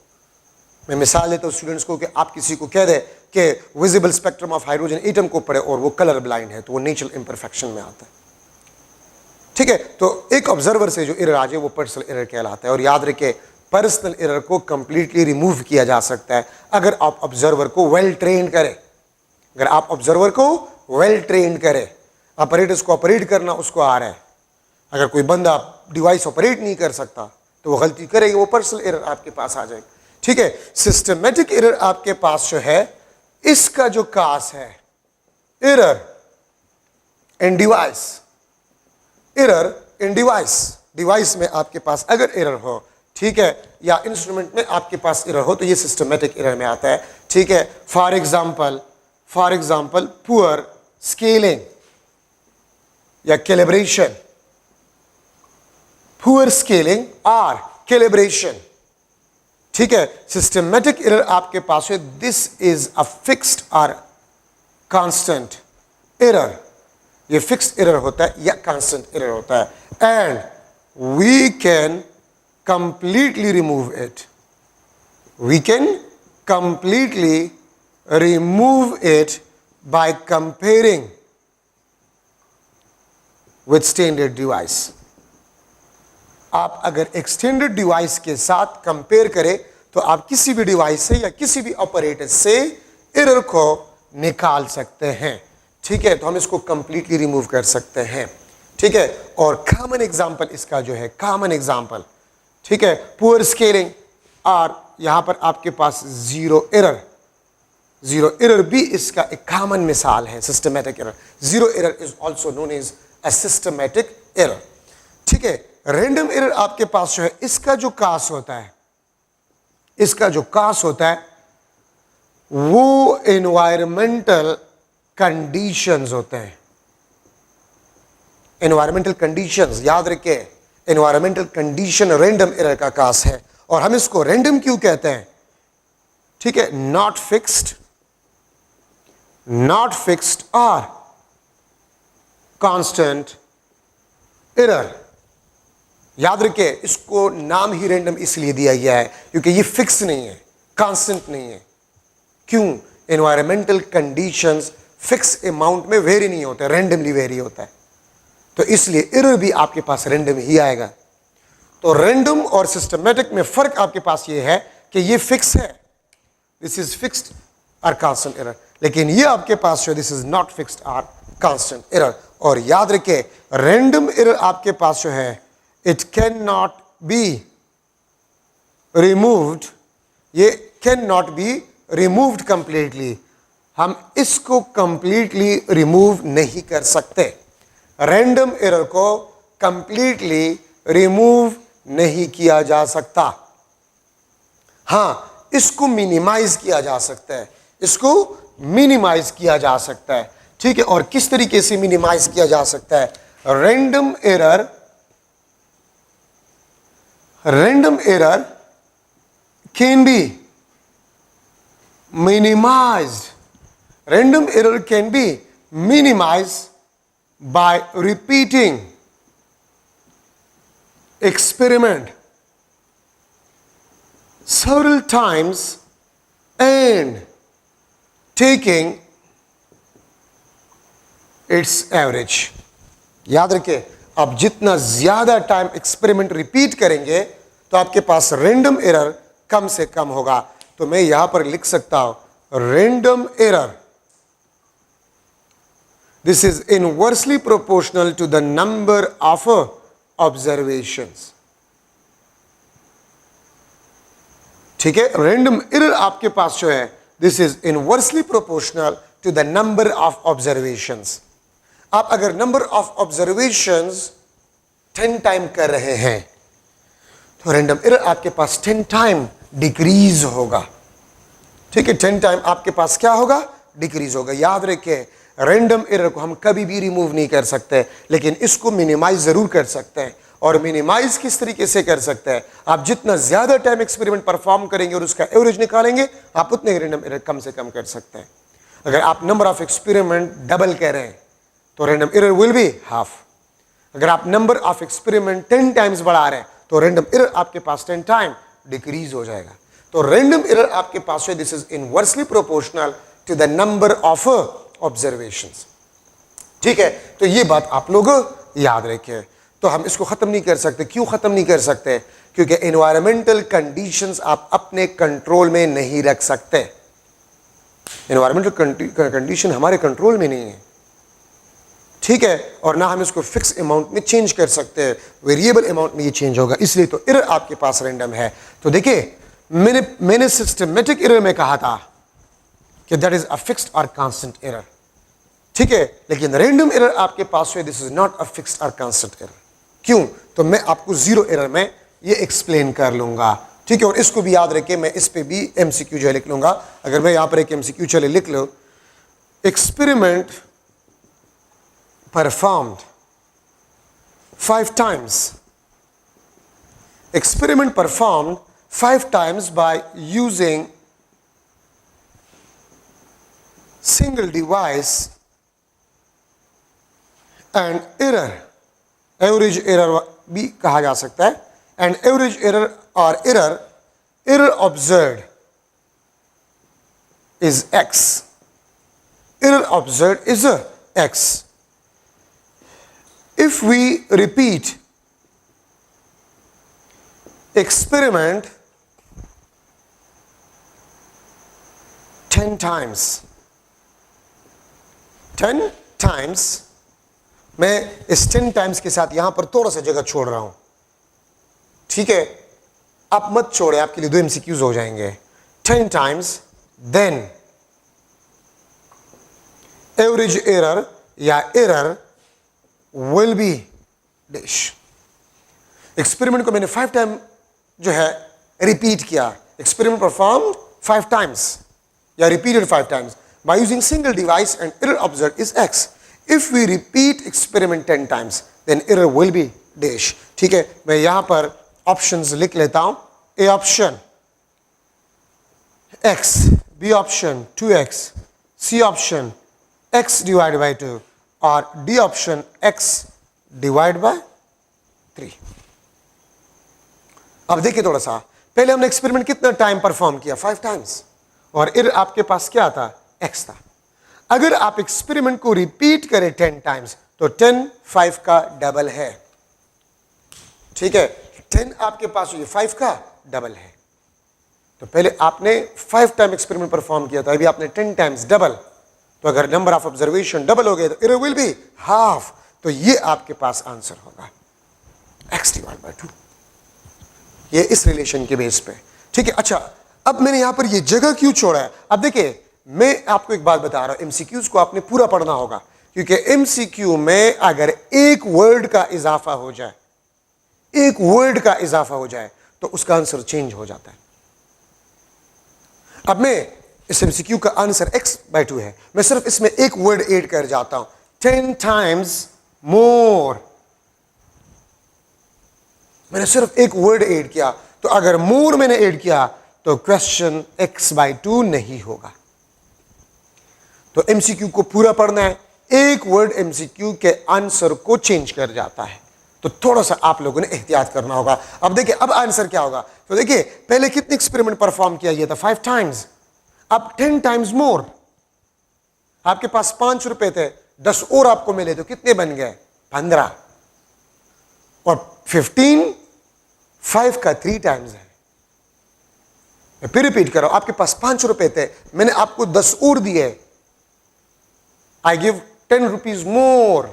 मैं मिसाल देता हूं स्टूडेंट्स को कि आप किसी को कह दें कि visible spectrum of hydrogen atom को पढ़े और वो कलर ब्लाइंड है, तो वो नेचुरल इम्परफेक्शन में आता है. ठीक है, तो एक ऑब्जर्वर से जो एरर आ जाए वो पर्सनल एरर कहलाता है. और याद रखें, पर्सनल एरर को कंप्लीटली रिमूव किया जा सकता है अगर आप ऑब्जर्वर को वेल ट्रेन करें. अगर आप ऑब्जर्वर को वेल ट्रेन करें, ऑपरेटर्स को ऑपरेट करना उसको आ रहा है. अगर कोई बंदा डिवाइस ऑपरेट नहीं कर सकता तो वो गलती करेगा, वो पर्सनल एरर आपके पास आ जाएगी. ठीक है, सिस्टमैटिक एरर आपके पास जो है, इसका जो कास है error in device, error in device, device में आपके पास अगर एरर हो, ठीक है, या इंस्ट्रूमेंट में आपके पास एरर हो, तो ये सिस्टमैटिक एरर में आता है. ठीक है, फॉर एग्जांपल पुअर स्केलिंग या कैलिब्रेशन, पुअर स्केलिंग और कैलिब्रेशन. ठीक है, सिस्टमैटिक एरर आपके पास है, दिस इज अ फिक्स्ड और कांस्टेंट एरर. ये फिक्स्ड एरर होता है या कांस्टेंट एरर होता है. And we can completely remove it, we can completely remove it by comparing with standard device. आप अगर एक्सटेंडेड डिवाइस के साथ कंपेयर करें तो आप किसी भी डिवाइस से या किसी भी ऑपरेटर से एरर को निकाल सकते हैं. ठीक है, तो हम इसको कंप्लीटली रिमूव कर सकते हैं. ठीक है, और कॉमन एग्जांपल इसका जो है, कॉमन एग्जांपल, ठीक है, पुअर स्केलिंग और यहां पर आपके पास जीरो एरर. जीरो एरर भी इसका एक कॉमन मिसाल है, systematic error. Zero error is also known as a systematic error. ठीक है, रैंडम एरर आपके पास जो है, इसका जो कास होता है, इसका जो कास होता है वो एनवायरमेंटल कंडीशंस होते हैं. एनवायरमेंटल कंडीशंस याद रखें, एनवायरमेंटल कंडीशन रैंडम एरर का कास है. और हम इसको रैंडम क्यों कहते हैं? ठीक है, नॉट फिक्स्ड और कांस्टेंट एरर. याद रखिए, इसको नाम ही रैंडम इसलिए दिया गया है क्योंकि ये फिक्स नहीं है, कांस्टेंट नहीं है. क्यों? एनवायरमेंटल कंडीशंस फिक्स अमाउंट में वेरी नहीं होता, रैंडमली वेरी होता है, तो इसलिए एरर भी आपके पास रैंडम ही आएगा. तो रैंडम और सिस्टमैटिक में फर्क आपके पास ये है कि ये फिक्स है, दिस इज फिक्स्ड और कांस्टेंट एरर, लेकिन ये आपके पास जो दिस इज नॉट फिक्स्ड और कांस्टेंट एरर. और याद रखिए, रैंडम एरर आपके पास जो है, it cannot be removed, ये cannot be रिमूव्ड कंप्लीटली, हम इसको कंप्लीटली रिमूव नहीं कर सकते। रैंडम एरर को कंप्लीटली रिमूव नहीं किया जा सकता। हाँ, इसको मिनिमाइज किया जा सकता है, इसको मिनिमाइज किया जा सकता है। ठीक है, और किस तरीके से मिनिमाइज किया जा सकता है? Random error can be minimized. Random error can be minimized by repeating experiment several times and taking its average. याद रखिए, आप जितना ज्यादा टाइम एक्सपेरिमेंट रिपीट करेंगे तो आपके पास रैंडम एरर कम से कम होगा। तो मैं यहां पर लिख सकता हूं random error, this is inversely proportional to the number of observations. ठीक है, रैंडम एरर आपके पास जो है this is inversely proportional to the number of observations. आप अगर नंबर ऑफ ऑब्जर्वेशंस 10 टाइम कर रहे हैं तो रैंडम एरर आपके पास 10 टाइम डिक्रीज होगा। ठीक है, 10 टाइम आपके पास क्या होगा? डिक्रीज होगा। याद रखिए, रैंडम एरर को हम कभी भी रिमूव नहीं कर सकते, लेकिन इसको मिनिमाइज जरूर कर सकते हैं। और मिनिमाइज किस तरीके से कर सकते हैं? आप जितना ज्यादा टाइम एक्सपेरिमेंट परफॉर्म करेंगे और उसका एवरेज निकालेंगे, आप उतने रैंडम एरर कम से कम कर सकते हैं। अगर आप नंबर ऑफ एक्सपेरिमेंट डबल कर रहे हैं तो random error will be half. अगर आप नंबर ऑफ एक्सपेरिमेंट 10 टाइम्स बढ़ा रहे हैं तो रैंडम एरर आपके पास 10 टाइम डिक्रीज हो जाएगा। तो रैंडम एरर आपके पास है this is inversely proportional to the number of observations. ठीक है, तो ये बात आप लोग याद रखिए। तो हम इसको खत्म नहीं कर सकते। क्यों खत्म नहीं कर सकते? क्योंकि एनवायरमेंटल कंडीशंस आप अपने कंट्रोल में नहीं रख सकते। एनवायरमेंटल कंडीशन हमारे कंट्रोल में नहीं है। ठीक है, और ना हम इसको फिक्स अमाउंट में चेंज कर सकते हैं, वेरिएबल अमाउंट में ये चेंज होगा, इसलिए तो एरर आपके पास रैंडम है। तो देखिए, मैंने सिस्टमेटिक एरर में कहा था कि दैट इज अ फिक्स्ड और कांस्टेंट एरर। ठीक है, लेकिन रैंडम एरर आपके पास है this is not a fixed और कांस्टेंट एरर। क्यों? तो मैं आपको जीरो एरर में ये एक्सप्लेन कर लूंगा। ठीक है, और इसको भी याद रखिए, मैं इस पे भी एमसीक्यू जो लिख लूंगा। अगर मैं यहां पर एक एमसीक्यू चले लिख लो, experiment performed 5 times. Experiment performed 5 times by using single device and error. Average error भी कहा जा सकता है। And average error or error observed is X. Error observed is X. If we repeat experiment 10 times, 10 times, मैं इस 10 times के साथ यहां पर थोड़ा सा जगह छोड़ रहा हूं। ठीक है, आप मत छोड़े, आपके लिए 2 MCQs हो जाएंगे। 10 टाइम्स, then एवरेज एरर या error will be dash। Experiment को मैंने 5 टाइम जो है रिपीट किया। एक्सपेरिमेंट परफॉर्म्ड 5 टाइम्स या repeated 5 times by using single device and error observed is X. If we repeat experiment 10 times then error will be dash। ठीक है, मैं यहां पर ऑप्शंस लिख लेता हूं। A option X, B option 2X, C option X divided by 2 और D option x divide by 3। अब देखिए थोड़ा सा, पहले हमने एक्सपेरिमेंट कितना टाइम परफॉर्म किया? 5 टाइम्स, और एरर आपके पास क्या था? x था। अगर आप एक्सपेरिमेंट को रिपीट करें 10 टाइम्स तो 10 5 का डबल है। ठीक है, 10 आपके पास ये 5 का डबल है। तो पहले आपने 5 टाइम एक्सपेरिमेंट परफॉर्म किया था, अभी आपने 10 टाइम्स डबल। तो अगर नंबर ऑफ ऑब्जर्वेशन डबल हो गए तो एरर विल बी हाफ। तो ये आपके पास आंसर होगा x डिवाइड बाय 2। ये इस रिलेशन के बेस पे। ठीक है, अच्छा अब मैंने यहां पर ये जगह क्यों छोड़ा है? अब देखिए, मैं आपको एक बात बता रहा हूं, एमसीक्यूज को आपने पूरा पढ़ना होगा, क्योंकि एमसीक्यू में अगर एक वर्ड का इजाफा हो जाए, एक वर्ड का इजाफा हो जाए, तो उसका आंसर चेंज हो जाता है। अब मैं इस एमसीक्यू का आंसर x/2 है, मैं सिर्फ इसमें एक वर्ड ऐड कर जाता हूं, 10 टाइम्स मोर। मैंने सिर्फ एक वर्ड ऐड किया, तो अगर मोर मैंने ऐड किया तो क्वेश्चन x/2 नहीं होगा। तो एमसीक्यू को पूरा पढ़ना है, एक वर्ड एमसीक्यू के आंसर को चेंज कर जाता है, तो थोड़ा सा आप लोगों ने एहतियात करना होगा। अब देखिए, अब आंसर क्या होगा? तो देखिए, पहले कितने एक्सपेरिमेंट परफॉर्म किया गया था? 5 टाइम्स। अब 10 टाइम्स मोर। आपके पास 5 रुपए थे, 10 और आपको मिले तो कितने बन गए? 15। और 15 5 का 3 टाइम्स है। मैं फिर रिपीट कर रहा हूं, आपके पास 5 रुपए थे, मैंने आपको 10 और दिए, आई गिव 10 रुपीज मोर।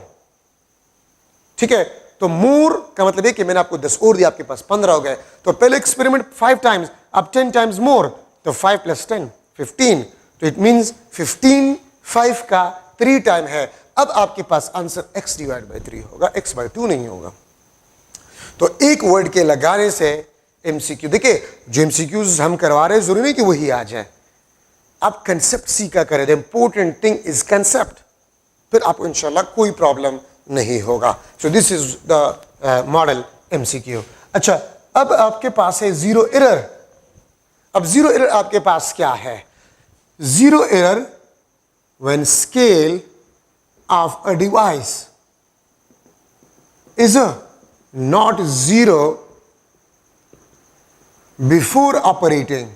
ठीक है, तो मोर का मतलब है कि मैंने आपको 10 और दिया, आपके पास 15 हो गए। तो पहले एक्सपेरिमेंट 5 टाइम्स, अब 10 टाइम्स मोर, तो 5 + 10 15, तो इट मींस 15 5 का 3 टाइम है। अब आपके पास आंसर x/3 होगा, x/2 नहीं होगा। तो एक वर्ड के लगाने से एमसीक्यू, देखिए जो एमसीक्यूज हम करवा रहे हैं जरूरी नहीं कि वही आ जाए, आप कंसेप्ट सीखा करें। The important thing is concept, फिर आपको इंशाल्लाह कोई प्रॉब्लम नहीं होगा। So this is the model MCQ. अच्छा, अब आपके पास है जीरो एरर। अब जीरो एरर आपके पास क्या है? Zero error when scale of a device is not zero before operating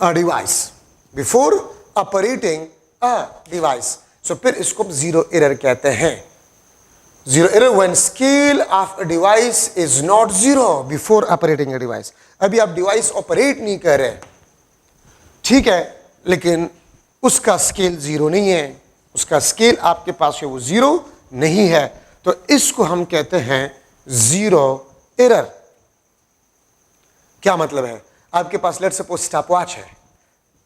a device, before operating a device. So फिर इसको जीरो एरर कहते हैं। Zero error when scale of a device is not zero before operating a device. अभी आप device operate नहीं कर रहे, ठीक है, लेकिन उसका स्केल जीरो नहीं है, उसका स्केल आपके पास है वो जीरो नहीं है, तो इसको हम कहते हैं जीरो एरर। क्या मतलब है? आपके पास लेट्स सपोज स्टॉपवॉच है,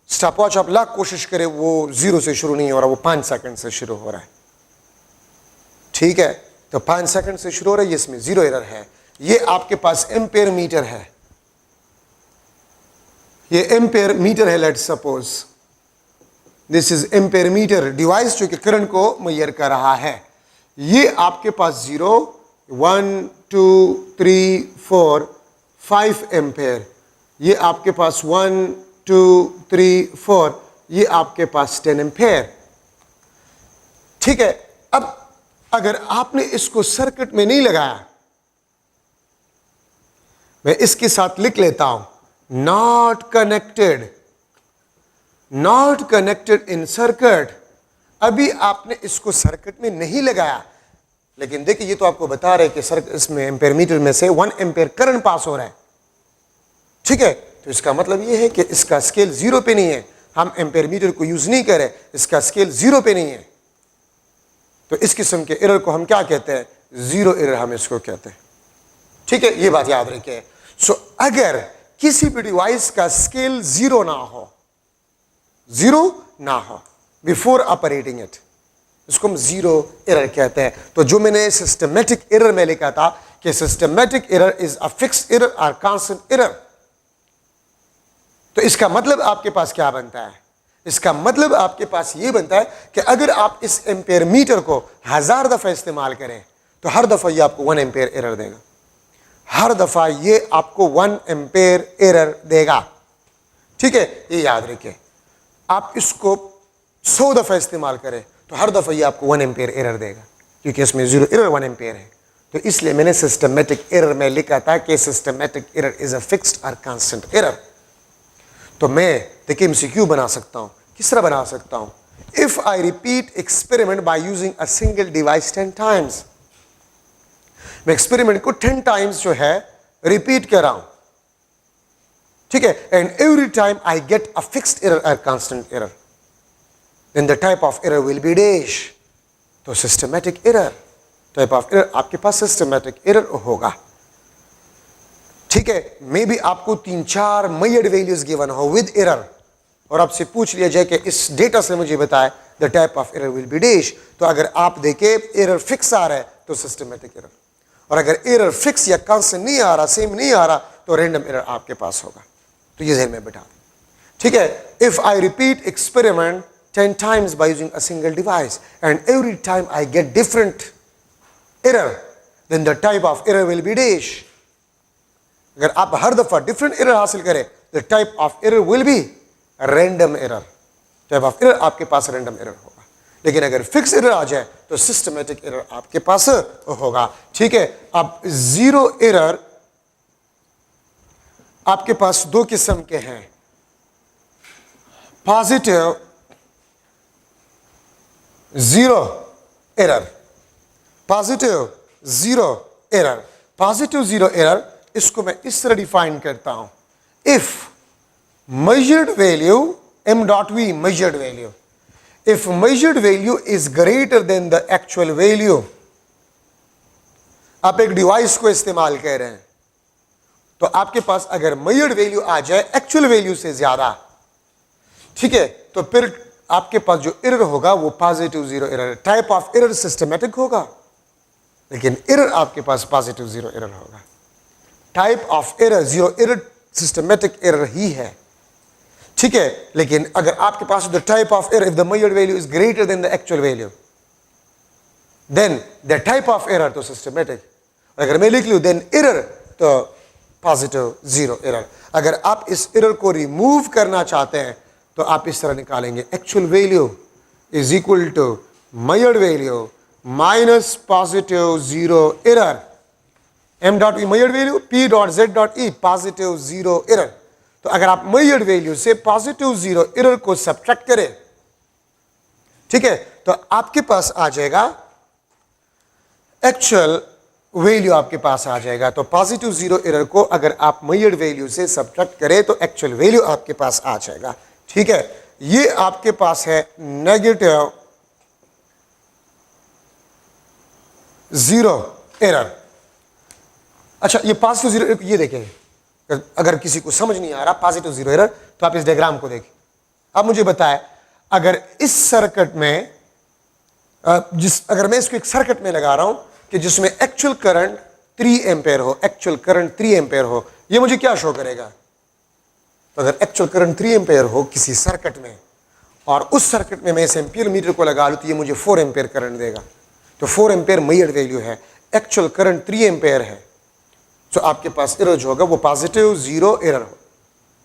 स्टॉपवॉच आप लाख कोशिश करें वो जीरो से शुरू नहीं हो रहा, वो 5 सेकंड से शुरू हो रहा है, ठीक है, तो 5 सेकंड से शुरू हो रहा है, इसमें जीरो एरर है। ये आपके पास एम्पेयर मीटर है, ये एम्पेयर मीटर है, let's suppose this is ampere metre, device जो कि करंट को मेजर कर रहा है। ये आपके पास 0 1 2 3 4 5 एम्पेयर, ये आपके पास 1 2 3 4, ये आपके पास 10 एम्पेयर, ठीक है। अब अगर आपने इसको सर्किट में नहीं लगाया, मैं इसके साथ लिख लेता हूं, not connected, not connected in circuit. अभी आपने इसको सर्किट में नहीं लगाया, लेकिन देखिए ये तो आपको बता रहे कि सर्किट इसमें एम्पेयर मीटर में से 1 एम्पेयर करंट पास हो रहा है, ठीक है, तो इसका मतलब ये है कि इसका स्केल जीरो पे नहीं है, हम एम्पेयर मीटर को यूज नहीं करें, इसका स्केल जीरो पे नहीं है, तो इस किस्म के एरर को हम क्या कहते हैं? जीरो एरर हम इसको कहते हैं, ठीक है, ये बात याद रखिए। सो अगर किसी भी डिवाइस का स्केल जीरो ना हो, जीरो ना हो बिफोर ऑपरेटिंग इट, इसको हम जीरो एरर कहते हैं। तो जो मैंने सिस्टमेटिक एरर में लिखा था कि systematic error is a fixed error और कांस्टेंट एरर, तो इसका मतलब आपके पास क्या बनता है? इसका मतलब आपके पास यह बनता है कि अगर आप इस एम्पेयर मीटर को 1000 दफा इस्तेमाल करें तो हर दफा ये आपको 1 एम्पेयर एरर देगा, हर दफा ये आपको 1 एम्पेयर एरर देगा, ठीक है, ये याद रखिए। आप इसको 100 दफा इस्तेमाल करें तो हर दफा ये आपको 1 एम्पेयर एरर देगा, क्योंकि इसमें जीरो एरर 1 एम्पेयर है। तो इसलिए मैंने सिस्टमेटिक एरर में लिखा था कि systematic error is a fixed और कांस्टेंट एरर। तो मैं देखिए एमसीक्यू बना सकता हूं, किस तरह बना सकता हूं? If I repeat experiment by using a single device 10 times, मैं एक्सपेरिमेंट को 10 टाइम्स जो है रिपीट कर रहा हूं, ठीक है, and every time I get a fixed error और constant error, then the type of error will be dash. तो systematic error, type of error आपके पास सिस्टमेटिक एरर होगा, ठीक है, मे बी आपको 3-4 मेजर्ड वैल्यूज गिवन हो विद एरर, और आपसे पूछ लिया जाए कि इस डेटा से मुझे बताए the type of error will be dash, तो अगर आप देखें एरर फिक्स आ रहा है तो सिस्टमेटिक एरर, और अगर एरर फिक्स या कांस्टेंट नहीं आ रहा, सेम नहीं आ रहा, तो रैंडम एरर आपके पास होगा। तो ये ज़हन में बिठा दें, ठीक है। If I repeat experiment 10 times by using a single device and every time I get different error, then the type of error will be dash. अगर आप हर दफा डिफरेंट एरर हासिल करें, the type of error will be random error. Type of error आपके पास random error होगा। लेकिन अगर fix error आ जाए तो सिस्टमेटिक एरर आपके पास होगा, ठीक है। अब जीरो एरर आपके पास दो किस्म के हैं, positive zero error, positive zero error. Positive zero error, इसको मैं इस तरह डिफाइन करता हूं, if measured value m.v measured value, if measured value is greater than the actual value, आप एक डिवाइस को इस्तेमाल कर रहे हैं तो आपके पास अगर measured वैल्यू आ जाए एक्चुअल वैल्यू से ज्यादा, ठीक है, तो फिर आपके पास जो एरर होगा वो positive zero error. Type of error systematic होगा, लेकिन एरर आपके पास पॉजिटिव जीरो एरर होगा। Type of error zero error systematic error ही है, ठीक है। लेकिन अगर आपके पास the type of error, if the measured value is greater than the actual value, then the type of error तो सिस्टमेटिक। अगर मैं लिख लूं देन एरर, तो पॉजिटिव जीरो एरर। अगर आप इस एरर को रिमूव करना चाहते हैं तो आप इस तरह निकालेंगे, actual value is equal to measured value minus positive zero error, m dot E measured value, p dot z dot E positive zero error. तो अगर आप मेजर्ड वैल्यू से पॉजिटिव जीरो एरर को सब्ट्रैक्ट करें, ठीक है, तो आपके पास आ जाएगा एक्चुअल वैल्यू, आपके पास आ जाएगा। तो पॉजिटिव जीरो एरर को अगर आप मेजर्ड वैल्यू से सब्ट्रैक्ट करें तो एक्चुअल वैल्यू आपके पास आ जाएगा, ठीक है। ये आपके पास है नेगेटिव जीरो एरर। अच्छा, ये पॉजिटिव जीरो एरर, ये देखें, अगर किसी को समझ नहीं आ रहा पॉजिटिव जीरो एरर, तो आप इस डायग्राम को देखें। अब मुझे बताएं, अगर इस सर्किट में अगर मैं इसको एक सर्किट में लगा रहा हूं कि जिसमें एक्चुअल करंट 3 एम्पेयर हो, एक्चुअल करंट 3 एम्पेयर हो, ये मुझे क्या शो करेगा? तो अगर एक्चुअल करंट 3 एम्पेयर हो किसी सर्किट में और उस सर्किट में मैं इस एम्पियर मीटर को लगा लूं तो ये मुझे 4 एम्पेयर करंट देगा। तो 4 एम्पेयर मेजर्ड वैल्यू है, एक्चुअल करंट 3 एम्पेयर है, तो आपके पास एरर जो होगा वो पॉजिटिव जीरो एरर हो।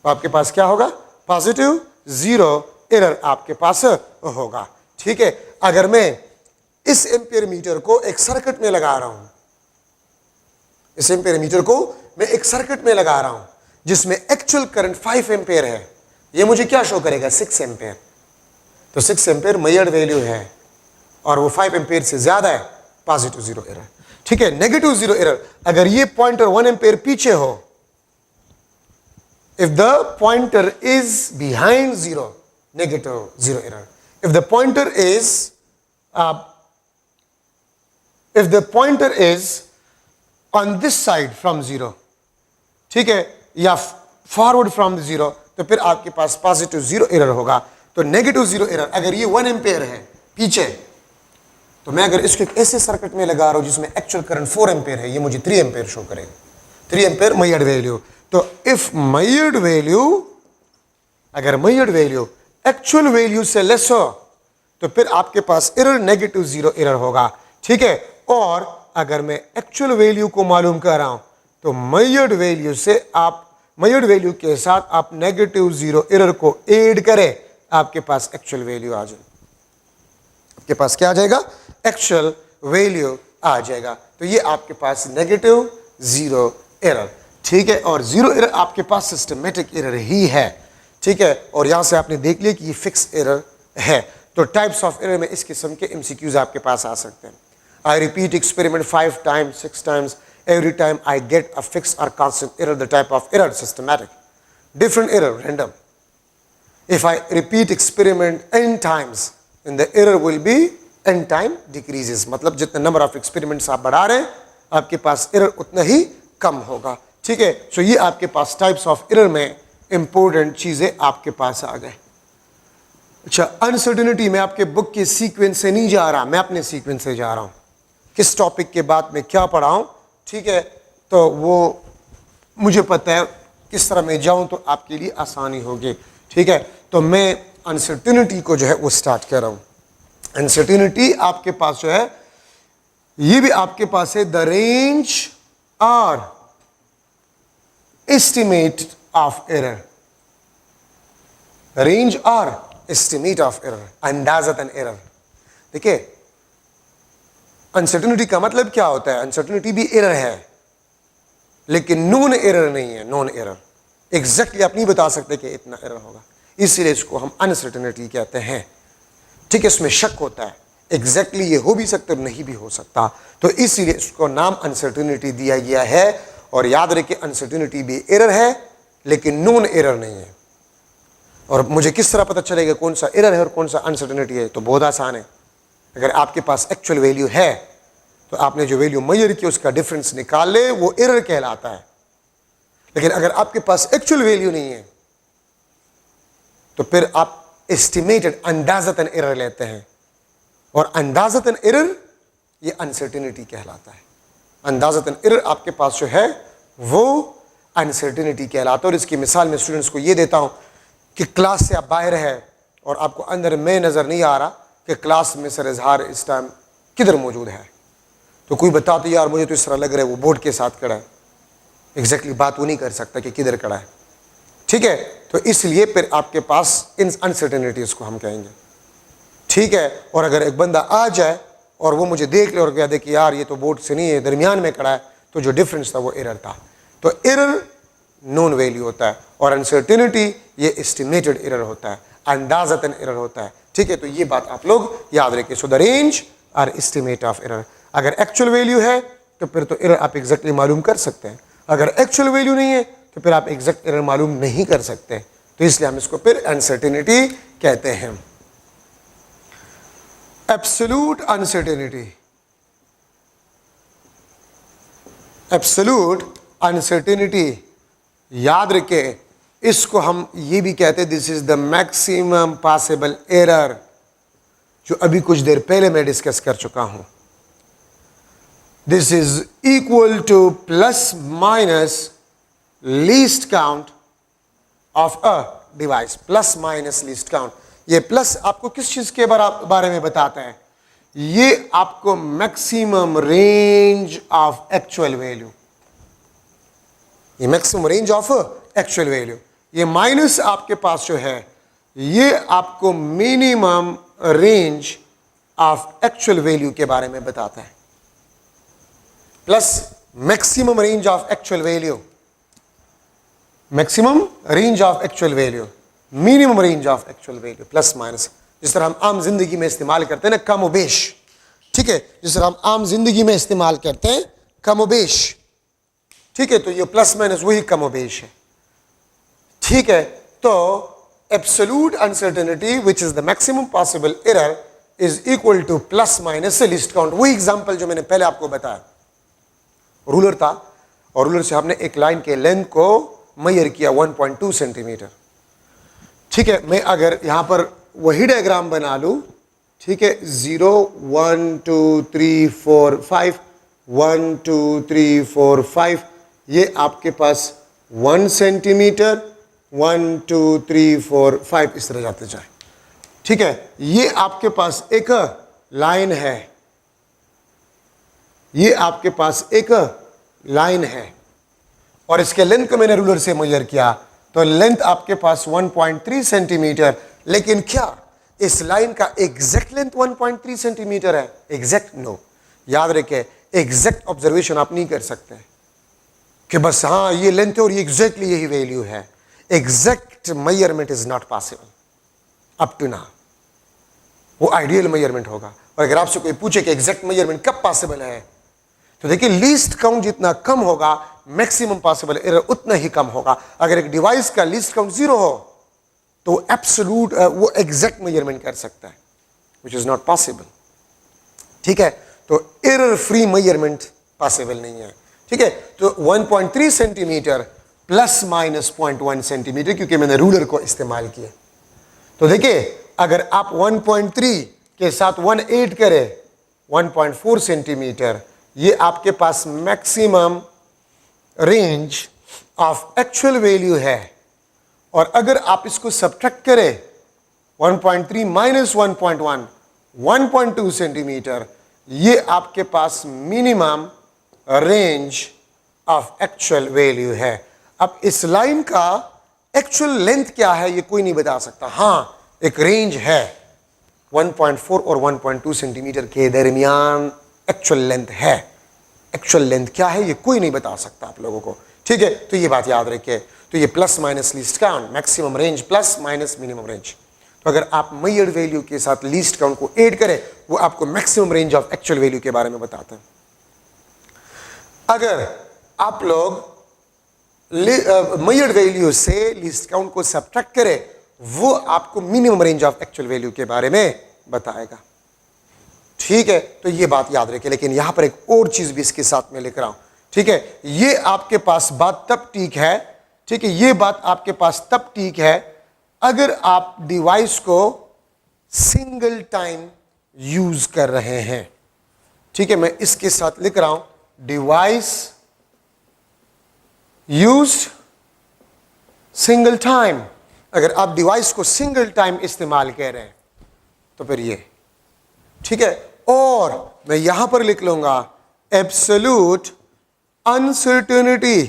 तो आपके पास क्या होगा? पॉजिटिव जीरो एरर आपके पास होगा, ठीक है। अगर मैं इस एम्पियर मीटर को एक सर्किट में लगा रहा हूं, इस एम्पियर मीटर को मैं एक सर्किट में लगा रहा हूं जिसमें एक्चुअल करंट 5 एम्पियर है, ये मुझे क्या शो करेगा? 6 एम्पियर। तो 6 एम्पियर मेजर्ड वैल्यू है और वो 5 एम्पियर से ज्यादा है, पॉजिटिव जीरो एरर, ठीक है। नेगेटिव जीरो एरर, अगर ये पॉइंटर 1 एम्पियर पीछे हो, if the pointer is behind zero, negative zero error. If the pointer is on this side from zero, ठीक है, या फॉरवर्ड फ्रॉम जीरो, तो फिर आपके पास पॉजिटिव जीरो एरर होगा। तो नेगेटिव जीरो एरर, अगर ये 1 एम्पियर है पीछे, तो मैं अगर इसको एक ऐसे सर्किट में लगा रहा हूं जिसमें एक्चुअल करंट 4 एम्पियर है, ये मुझे 3 एम्पियर शो करेगा, 3 एम्पियर मेजर्ड वैल्यू। तो इफ मेजर्ड वैल्यू, अगर मेजर्ड वैल्यू एक्चुअल वैल्यू से लेस हो तो फिर आपके पास एरर नेगेटिव जीरो एरर होगा, ठीक है। और अगर मैं एक्चुअल वैल्यू को मालूम कर रहा हूं तो मेजर्ड वैल्यू से आप, मेजर्ड वैल्यू के साथ आप नेगेटिव जीरो एरर को ऐड करें, आपके पास एक्चुअल वैल्यू आ जाएगी। आपके पास क्या आ जाएगा? एक्चुअल वैल्यू आ जाएगा। तो ये आपके पास नेगेटिव जीरो एरर, ठीक है। और जीरो एरर आपके पास सिस्टमेटिक एरर ही है, ठीक है। और यहां से आपने देख लिया कि ये फिक्स एरर है। तो टाइप्स ऑफ एरर में इस किस्म के एमसीक्यूज आपके पास आ सकते हैं। I repeat experiment 5 times 6 times, every time I get a fixed or constant error, the type of error systematic. Different error, random. If I repeat experiment n times, then the error will be n time decreases. मतलब जितने number of experiments आप बढ़ा रहे हैं आपके पास error उतना ही कम होगा, ठीक ठीक है। सो ये आपके पास टाइप्स ऑफ एरर में इंपॉर्टेंट चीजें आपके पास आ गए। अच्छा, अनसर्टेनिटी में आपके बुक के सीक्वेंस से नहीं जा रहा, मैं अपने सीक्वेंस से जा रहा हूं, किस टॉपिक के बाद में क्या पढ़ाऊं, ठीक है, तो वो मुझे पता है, किस तरह मैं जाऊं तो आपके लिए आसानी होगी, ठीक है। तो मैं अनसर्टेनिटी को जो है वो स्टार्ट कर रहा हूं। अनसर्टेनिटी आपके पास जो है, ये भी आपके पास है, द रेंज और एस्टिमेट ऑफ एरर, रेंज और एस्टिमेट ऑफ एरर, अंदाज़तन एरर। देखिए, अनसर्टेनिटी का मतलब क्या होता है, अनसर्टेनिटी भी एरर है लेकिन नोन एरर नहीं है। नोन एरर एग्जैक्टली आप नहीं बता सकते कि इतना एरर होगा, इसलिए इसको हम अनसर्टेनिटी कहते हैं, ठीक है। इसमें शक होता है, एग्जैक्टली ये हो भी सकता है नहीं भी हो सकता, तो इसीलिए इसको नाम अनसर्टेनिटी दिया गया है। और याद रखिए, अनसर्टेनिटी भी एरर है लेकिन नोन एरर नहीं है। और मुझे किस तरह पता चलेगा कौन सा एरर है और कौन सा अनसर्टेनिटी है, तो बहुत आसान है। अगर आपके पास एक्चुअल वैल्यू है तो आपने जो वैल्यू मेजर की उसका डिफरेंस निकाल ले, वो एरर कहलाता है। लेकिन अगर आपके पास एक्चुअल वैल्यू नहीं है तो फिर आप एस्टिमेटेड, अंदाज़तन एरर लेते हैं, और अंदाज़तन एरर ये अनसर्टेनिटी कहलाता है। अंदाज़तन एरर आपके पास जो है वो अनसर्टेनिटी कहलाता है। और इसकी मिसाल मैं स्टूडेंट्स को ये देता हूँ कि क्लास से आप बाहर है और आपको अंदर में नज़र नहीं आ रहा कि क्लास में सर इजहार इस टाइम किधर मौजूद है, तो कोई बताते यार मुझे तो इस तरह लग रहा है वो बोर्ड के साथ खड़ा है, एग्जैक्टली बात वो नहीं कर सकता कि किधर खड़ा है, ठीक है। तो इसलिए फिर आपके पास इन अनसर्टेनिटीज़ को हम कहेंगे, ठीक है। और अगर एक बंदा आ जाए और वो मुझे देख ले और कह दे कि यार ये तो बोर्ड से नहीं है, दरमियान में खड़ा है, तो जो डिफरेंस था वो एरर था। तो एरर नोन वैल्यू होता है और अनसर्टेनिटी ये एस्टिमेटेड एरर होता है, अंदाज़तन एरर होता है, ठीक है। तो ये बात आप लोग याद रखें। सो द रेंज और एस्टिमेट ऑफ एरर, अगर एक्चुअल वैल्यू है तो फिर तो एरर आप एग्जैक्टली मालूम कर सकते हैं, अगर एक्चुअल वैल्यू नहीं है तो फिर आप एग्जैक्ट एरर मालूम नहीं कर सकते, तो इसलिए हम इसको फिर अनसर्टेनिटी कहते हैं। एब्सोल्यूट अनसर्टेनिटी, एब्सोल्यूट अनसर्टेनिटी याद रखें, इसको हम ये भी कहते हैं this is the maximum possible error, जो अभी कुछ देर पहले मैं डिस्कस कर चुका हूं। This is equal two plus minus least count of a device, plus minus least count. ये प्लस आपको किस चीज के बारे में बताता है, ये आपको maximum range of actual value, ये maximum range of actual value, ये माइनस आपके पास जो है ये आपको minimum range of actual value के बारे में बताता है। Plus maximum range of actual value, maximum range of actual value, minimum range of actual value, plus minus. जिस तरह हम आम जिंदगी में इस्तेमाल करते हैं ना, कम उबेश, ठीक है, जिस तरह हम आम जिंदगी में इस्तेमाल करते हैं कम उबेश, ठीक है, तो ये प्लस माइनस वही कम उबेश है, ठीक है। तो absolute uncertainty which is the maximum possible error is equal two plus minus least count. वही एग्जांपल जो मैंने पहले आपको बताया, रूलर था और रूलर से हमने एक लाइन के लेंथ को मेजर किया 1.2 सेंटीमीटर, ठीक है। मैं अगर यहां पर वही डायग्राम बना लूं, ठीक है, 0 1 2 3 4 5 1 2 3 4 5, ये आपके पास 1 सेंटीमीटर 1 2 3 4 5 इस तरह जाते जाए, ठीक है। ये आपके पास एक लाइन है, ये आपके पास एक लाइन है और इसके लेंथ को मैंने रूलर से मेजर किया तो लेंथ आपके पास 1.3 सेंटीमीटर, लेकिन क्या इस लाइन का एग्जैक्ट लेंथ 1.3 सेंटीमीटर है? Exact no. याद रखें, एग्जैक्ट ऑब्जर्वेशन आप नहीं कर सकते कि बस हाँ ये लेंथ है और ये एग्जैक्टली यही वैल्यू है। Exact measurement is not possible up to now, वो आइडियल मेजरमेंट होगा। और अगर आपसे कोई पूछे कि एग्जैक्ट मेजरमेंट कब पॉसिबल है, तो देखिए लीस्ट काउंट जितना कम होगा मैक्सिमम पॉसिबल एरर उतना ही कम होगा। अगर एक डिवाइस का लीस्ट काउंट 0 हो तो एब्सोल्यूट वो एग्जैक्ट मेजरमेंट कर सकता है, विच इज नॉट पॉसिबल, ठीक है। तो एरर फ्री मेजरमेंट पॉसिबल नहीं है, ठीक है, तो 1.3 सेंटीमीटर प्लस माइनस 0.1 सेंटीमीटर, क्योंकि मैंने रूलर को इस्तेमाल किया। तो देखिए, अगर आप 1.3 के साथ 1 ऐड करें 1.4 सेंटीमीटर, ये आपके पास maximum range of actual value है। और अगर आप इसको सब्ट्रैक्ट करें 1.3 माइनस 1.1 1.2 सेंटीमीटर, ये आपके पास minimum range of actual value है। अब इस लाइन का एक्चुअल लेंथ क्या है ये कोई नहीं बता सकता। हाँ, एक रेंज है 1.4 और 1.2 सेंटीमीटर के दरमियान एक्चुअल लेंथ है। एक्चुअल लेंथ क्या है ये कोई नहीं बता सकता आप लोगों को, ठीक है। तो ये बात याद रखिए। तो ये plus minus least count, maximum range plus minus minimum range. तो अगर आप मेजर्ड वैल्यू के साथ लीस्ट काउंट को ऐड करें, वो आपको maximum range of actual value के बारे में बताता है। अगर आप लोग मेजर्ड वैल्यू से लीस्ट काउंट को सब्ट्रैक्ट करें, वो आपको minimum range of actual value के बारे में बताएगा, ठीक है। तो ये बात याद रखिए। लेकिन यहां पर एक और चीज भी इसके साथ में लिख रहा हूं, ठीक है। ये आपके पास बात तब ठीक है, ठीक है, ये बात आपके पास तब ठीक है अगर आप डिवाइस को सिंगल टाइम यूज कर रहे हैं, ठीक है। मैं इसके साथ लिख रहा हूं, डिवाइस यूज्ड सिंगल टाइम। अगर आप डिवाइस को सिंगल टाइम इस्तेमाल कर रहे हैं तो फिर ये, ठीक है। और मैं यहां पर लिख लूंगा एब्सोल्यूट अनसर्टेनिटी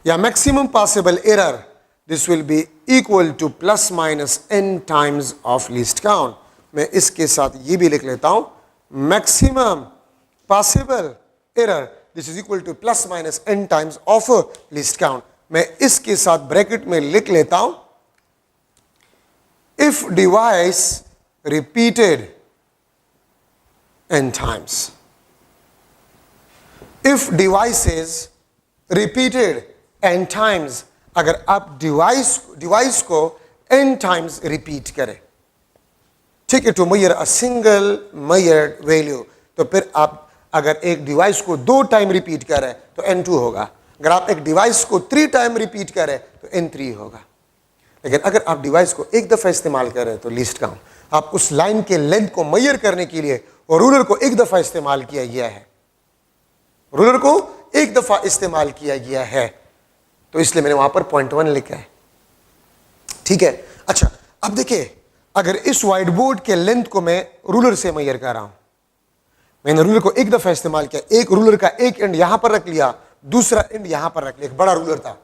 या maximum possible error, this will be equal two plus minus n times of least count. मैं इसके साथ ये भी लिख लेता हूं, maximum possible error this is equal two plus minus n times of least count. मैं इसके साथ ब्रैकेट में लिख लेता हूं, if device repeated n times, if device is repeated n times, अगर आप डिवाइस को n times रिपीट करें, ठीक है, to measure a single measured value, तो फिर आप अगर एक डिवाइस को 2 टाइम रिपीट करें तो n2 होगा। अगर आप एक डिवाइस को 3 टाइम रिपीट करें तो n3 होगा। लेकिन अगर आप डिवाइस को एक दफा इस्तेमाल करें तो लीस्ट काउंट, आप उस लाइन के लेंथ को मेजर करने के लिए और रूलर को एक दफा इस्तेमाल किया गया है, रूलर को एक दफा इस्तेमाल किया गया है, तो इसलिए मैंने वहां पर 0.1 लिखा है, ठीक है। अच्छा, अब देखिए, अगर इस व्हाइट बोर्ड के लेंथ को मैं रूलर से मेजर कर रहा हूं, मैंने रूलर को एक दफा इस्तेमाल किया, एक रूलर का एक एंड यहां पर रख लिया, दूसरा एंड यहां पर रख लिया, एक बड़ा रूलर था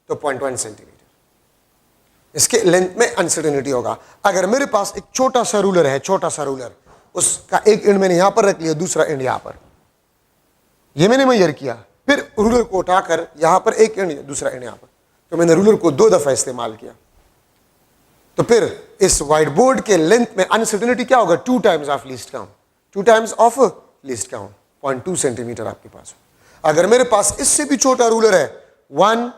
तो 0.1 सेंटीमीटर, इसके लेंथ में अनसर्टेनिटी होगा। अगर मेरे पास एक छोटा सा रूलर है, छोटा सा रूलर, उसका एक एंड मैंने यहां पर रख लिया, दूसरा एंड यहां पर, ये मैंने मेजर किया, फिर रूलर को उठाकर यहां पर एक एंड, दूसरा एंड यहां पर, तो मैंने रूलर को 2 दफा इस्तेमाल किया, तो फिर इस व्हाइट बोर्ड के लेंथ में अनसर्टेनिटी क्या होगा? 2 times of least count, 2 times of least count, 0.2 centimetre आपके पास। अगर मेरे पास इससे भी छोटा रूलर है, 1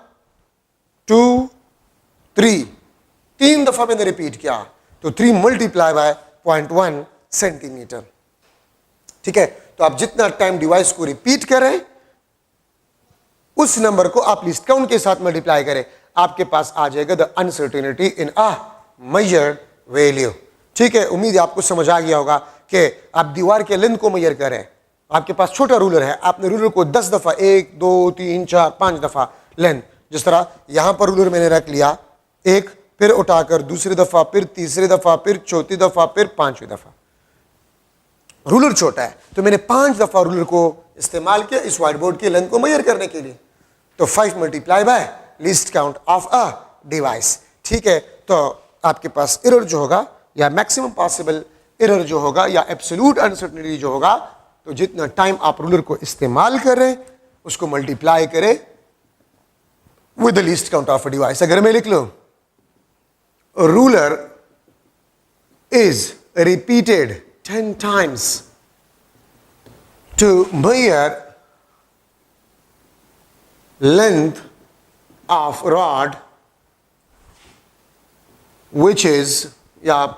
2 3, 3 दफा मैंने रिपीट किया, तो 3 मल्टीप्लाई बाय 0.1 सेंटीमीटर, ठीक है। तो आप जितना टाइम डिवाइस को रिपीट करें, उस नंबर को आप लीस्ट काउंट के साथ मल्टीप्लाई करें, आपके पास आ जाएगा the uncertainty in a measured value, ठीक है। उम्मीद है आपको समझ आ गया होगा कि आप दीवार के लेंथ को मेजर करें, आपके पास छोटा रूलर है, आपने रूलर को 10 दफा, 1 2 3 4 5 दफा लेंथ, जिस तरह यहां पर रूलर मैंने रख लिया, एक, फिर उठाकर दूसरी दफा, फिर तीसरी दफा, फिर चौथी दफा, फिर 5वीं दफा। रूलर छोटा है तो मैंने 5 दफा रूलर को इस्तेमाल किया इस व्हाइट बोर्ड की लेंथ को मेजर करने के लिए, तो 5 multiply by least count of a device, ठीक है। तो आपके पास एरर जो होगा या मैक्सिमम पॉसिबल एरर जो होगा या एब्सोल्यूट अनसर्टेनिटी जो होगा, तो जितना टाइम आप रूलर को इस्तेमाल करें उसको मल्टीप्लाई करें with the least count of a device. अगर मैं लिख लूं ruler is repeated 10 times to measure length of rod, which is, yeah,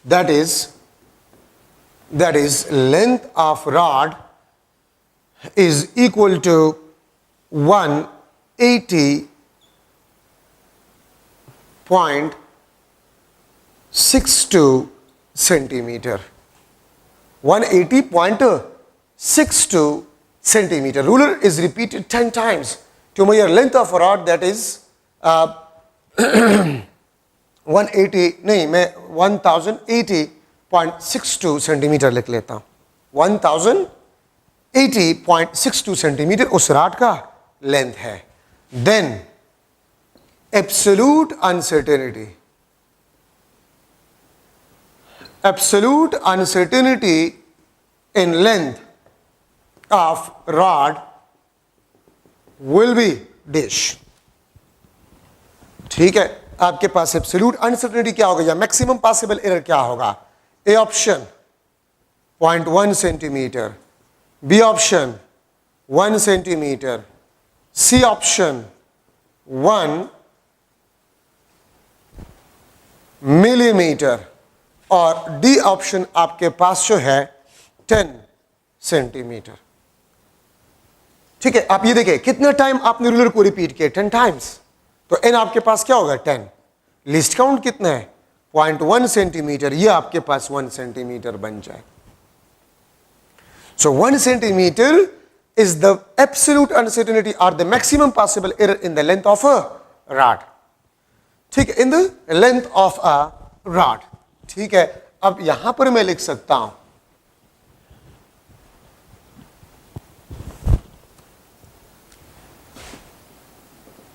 that is length of rod is equal to 180.62 centimeter. 180.62 centimeter. Ruler is repeated 10 times to measure length of a rod, that is 180 नहीं, मैं 1080.62 centimetre लिख लेता हूं. 1080.62 centimetre उस rod का length है. Then absolute uncertainty. Absolute uncertainty in length of rod will be dash. ठीक है, आपके पास एब्सोल्यूट अनसर्टेनिटी क्या होगा या मैक्सिमम पॉसिबल एरर क्या होगा? A option 0.1 centimetre, B option 1 centimetre, C option 1 millimetre और डी ऑप्शन आपके पास जो है 10 सेंटीमीटर. ठीक है, आप ये देखिए कितना टाइम आपने रूलर को रिपीट किया, 10 टाइम्स. तो एन आपके पास क्या होगा? 10. लिस्ट काउंट कितना है? 0.1 सेंटीमीटर. ये आपके पास 1 सेंटीमीटर बन जाए. So 1 centimetre is the absolute uncertainty और the maximum possible error in the length of a rod. ठीक है, in the length of a rod. ठीक है, अब यहां पर मैं लिख सकता हूं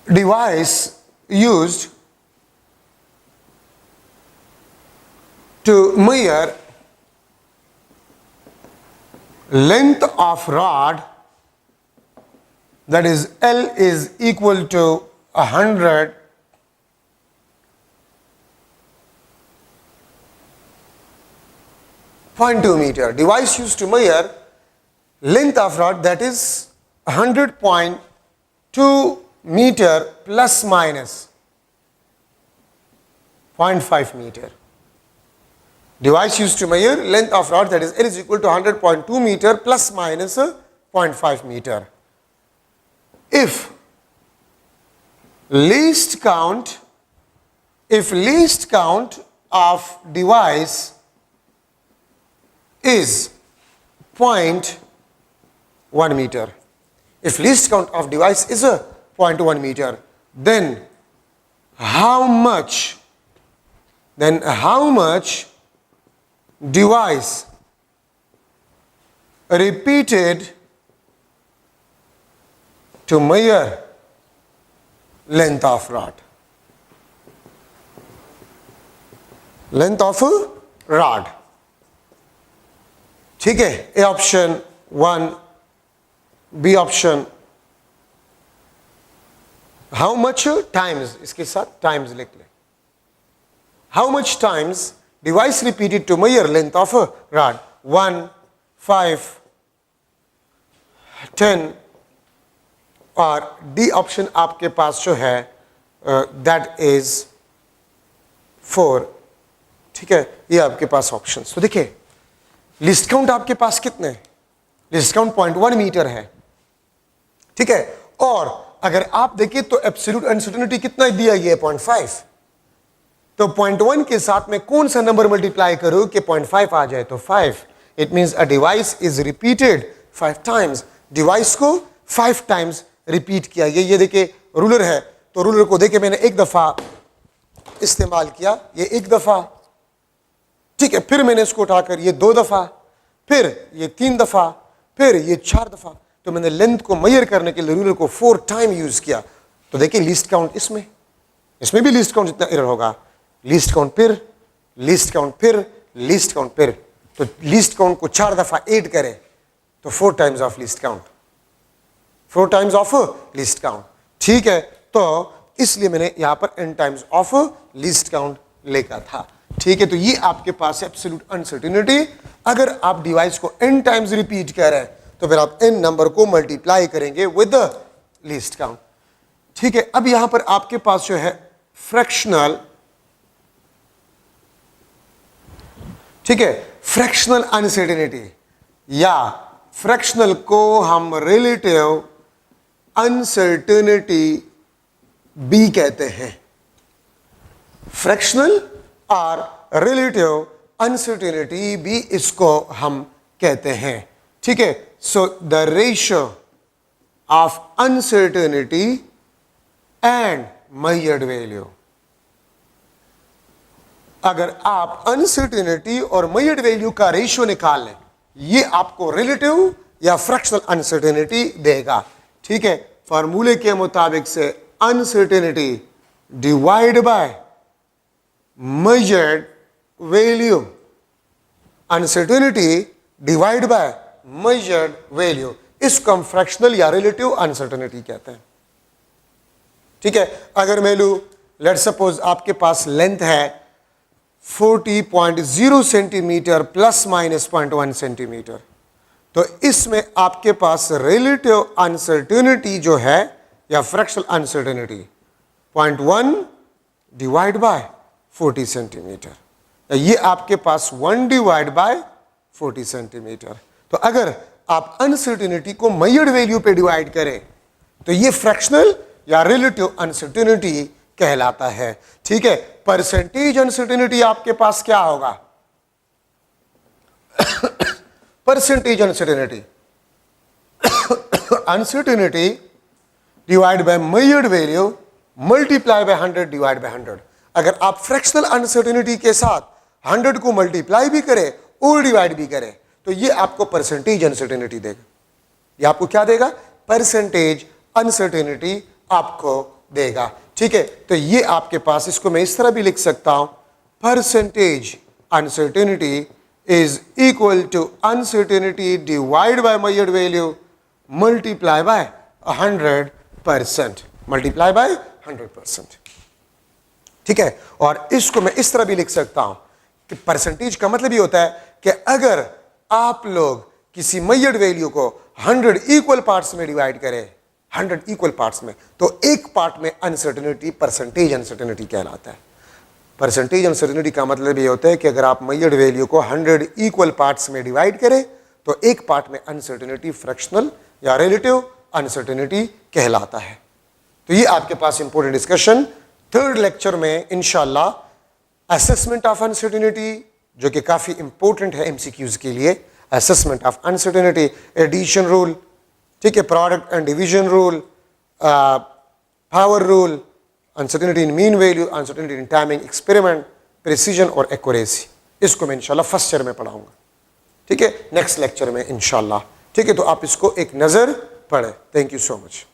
device used to measure length of rod, that is L is equal to 100.2 meter. Device used to measure length of rod, that is 100.2 meter plus minus 0.5 meter. Device used to measure length of rod, that is L is equal to 100.2 meter plus minus 0.5 meter. If least count of device is 0.1 meter. If least count of device is a 0.1 meter, then how much device repeated to measure length of rod? Length of a rod. ठीक है, A option 1, B option how much times, इसके साथ times लिख ले. How much times device repeated to measure length of a rod? 1, 5, 10 और D option आपके पास जो है दैट इज 4. ठीक है, ये आपके पास ऑप्शन. तो देखिए लिस्ट काउंट आपके पास कितने हैं? लिस्ट काउंट 0.1 मीटर है. ठीक है, और अगर आप देखिए तो एब्सोल्यूट अनसर्टेनिटी कितना दिया गया है? 0.5. तो 0.1 के साथ में कौन सा नंबर मल्टीप्लाई करो कि 0.5 आ जाए? तो 5. It means a device is repeated 5 times. Device को 5 टाइम्स रिपीट किया गया. ये देखिए रूलर है, तो रूलर को देखिए मैंने एक दफा इस्तेमाल किया, ये एक दफा. ठीक है, फिर मैंने इसको उठाकर ये 2 दफा, फिर ये 3 दफा, फिर ये 4 दफा. तो मैंने लेंथ को मेजर करने के लिए रूलर को 4 टाइम यूज किया. तो देखिए लीस्ट काउंट इसमें भी लीस्ट काउंट जितना एरर होगा. लीस्ट काउंट फिर, लीस्ट काउंट फिर, लीस्ट काउंट फिर. तो लीस्ट काउंट को 4 दफा ऐड करें तो 4 times of least count, 4 times of least count. ठीक है, तो इसलिए मैंने यहां पर n times of least count लिखा था. ठीक है, तो ये आपके पास है एब्सोल्यूट अनसर्टेनिटी. अगर आप डिवाइस को n टाइम्स रिपीट कर रहे हैं तो फिर आप n नंबर को मल्टीप्लाई करेंगे विद द लीस्ट काउंट. ठीक है, अब यहां पर आपके पास जो है फ्रैक्शनल, ठीक है, फ्रैक्शनल अनसर्टेनिटी या फ्रैक्शनल को हम रिलेटिव अनसर्टेनिटी बी कहते हैं। फ्रैक्शनल और रिलेटिव अनसर्टेनिटी बी इसको हम कहते हैं। ठीक है, so the ratio of uncertainty and measured value, अगर आप अनसर्टेनिटी और मेजर्ड वैल्यू का रेशियो निकाल लें, ये आपको रिलेटिव या फ्रैक्शनल अनसर्टेनिटी देगा। ठीक है, फॉर्मूले के मुताबिक से uncertainty divide by measured value, uncertainty divide by measured value, इसको हम फ्रैक्शनल या रिलेटिव अनसर्टेनिटी कहते हैं। ठीक है, अगर मैं लूं, लेट्स सपोज आपके पास लेंथ है 40.0 सेंटीमीटर प्लस माइनस 0.1 सेंटीमीटर, तो इसमें आपके पास रिलेटिव अनसर्टेनिटी जो है या fractional uncertainty 0.1 divide by 40 centimetre, ये आपके पास 1 डिवाइड बाय 40 सेंटीमीटर। तो अगर आप अनसर्टेनिटी को मेजर्ड वैल्यू पे डिवाइड करें तो ये फ्रैक्शनल या रिलेटिव अनसर्टेनिटी कहलाता है। ठीक है, परसेंटेज अनसर्टेनिटी आपके पास क्या होगा? Percentage uncertainty, uncertainty divide by measured value multiply by 100 divide by 100। अगर आप फ्रैक्शनल अनसर्टेनिटी के साथ 100 को मल्टीप्लाई भी करें और डिवाइड भी करें तो ये आपको परसेंटेज अनसर्टेनिटी देगा। ये आपको क्या देगा? परसेंटेज अनसर्टेनिटी आपको देगा। ठीक है, तो ये आपके पास, इसको मैं इस तरह भी लिख सकता हूं, percentage uncertainty is equal to uncertainty divide by measured value multiply by 100%, multiply by 100%। ठीक है, और इसको मैं इस तरह भी लिख सकता हूं कि परसेंटेज का मतलब ये होता है कि अगर आप लोग किसी मेजर्ड वैल्यू को 100 इक्वल पार्ट्स में डिवाइड करें, 100 इक्वल पार्ट्स में, तो एक पार्ट में अनसर्टेनिटी परसेंटेज अनसर्टेनिटी कहलाता है। परसेंटेज अनसर्टेनिटी का मतलब ये होता है कि अगर आप मेजर्ड वैल्यू को 100 इक्वल पार्ट्स में डिवाइड करें तो एक पार्ट में अनसर्टेनिटी फ्रैक्शनल या रिलेटिव अनसर्टेनिटी कहलाता है। तो ये आपके पास इंपॉर्टेंट डिस्कशन। थर्ड लेक्चर में इंशाल्लाह असेसमेंट ऑफ अनसर्टेनिटी, जो कि काफी इंपॉर्टेंट है एमसीक्यूज के लिए, assessment of uncertainty, addition rule, ठीक है, product and division rule, power rule, uncertainty in mean value, uncertainty in timing experiment, precision और एक्यूरेसी, इसको मैं इंशाल्लाह फर्स्ट ईयर में पढ़ाऊंगा। ठीक है, नेक्स्ट लेक्चर में इंशाल्लाह। ठीक है, तो आप इसको एक नज़र पढ़ें। Thank you so much.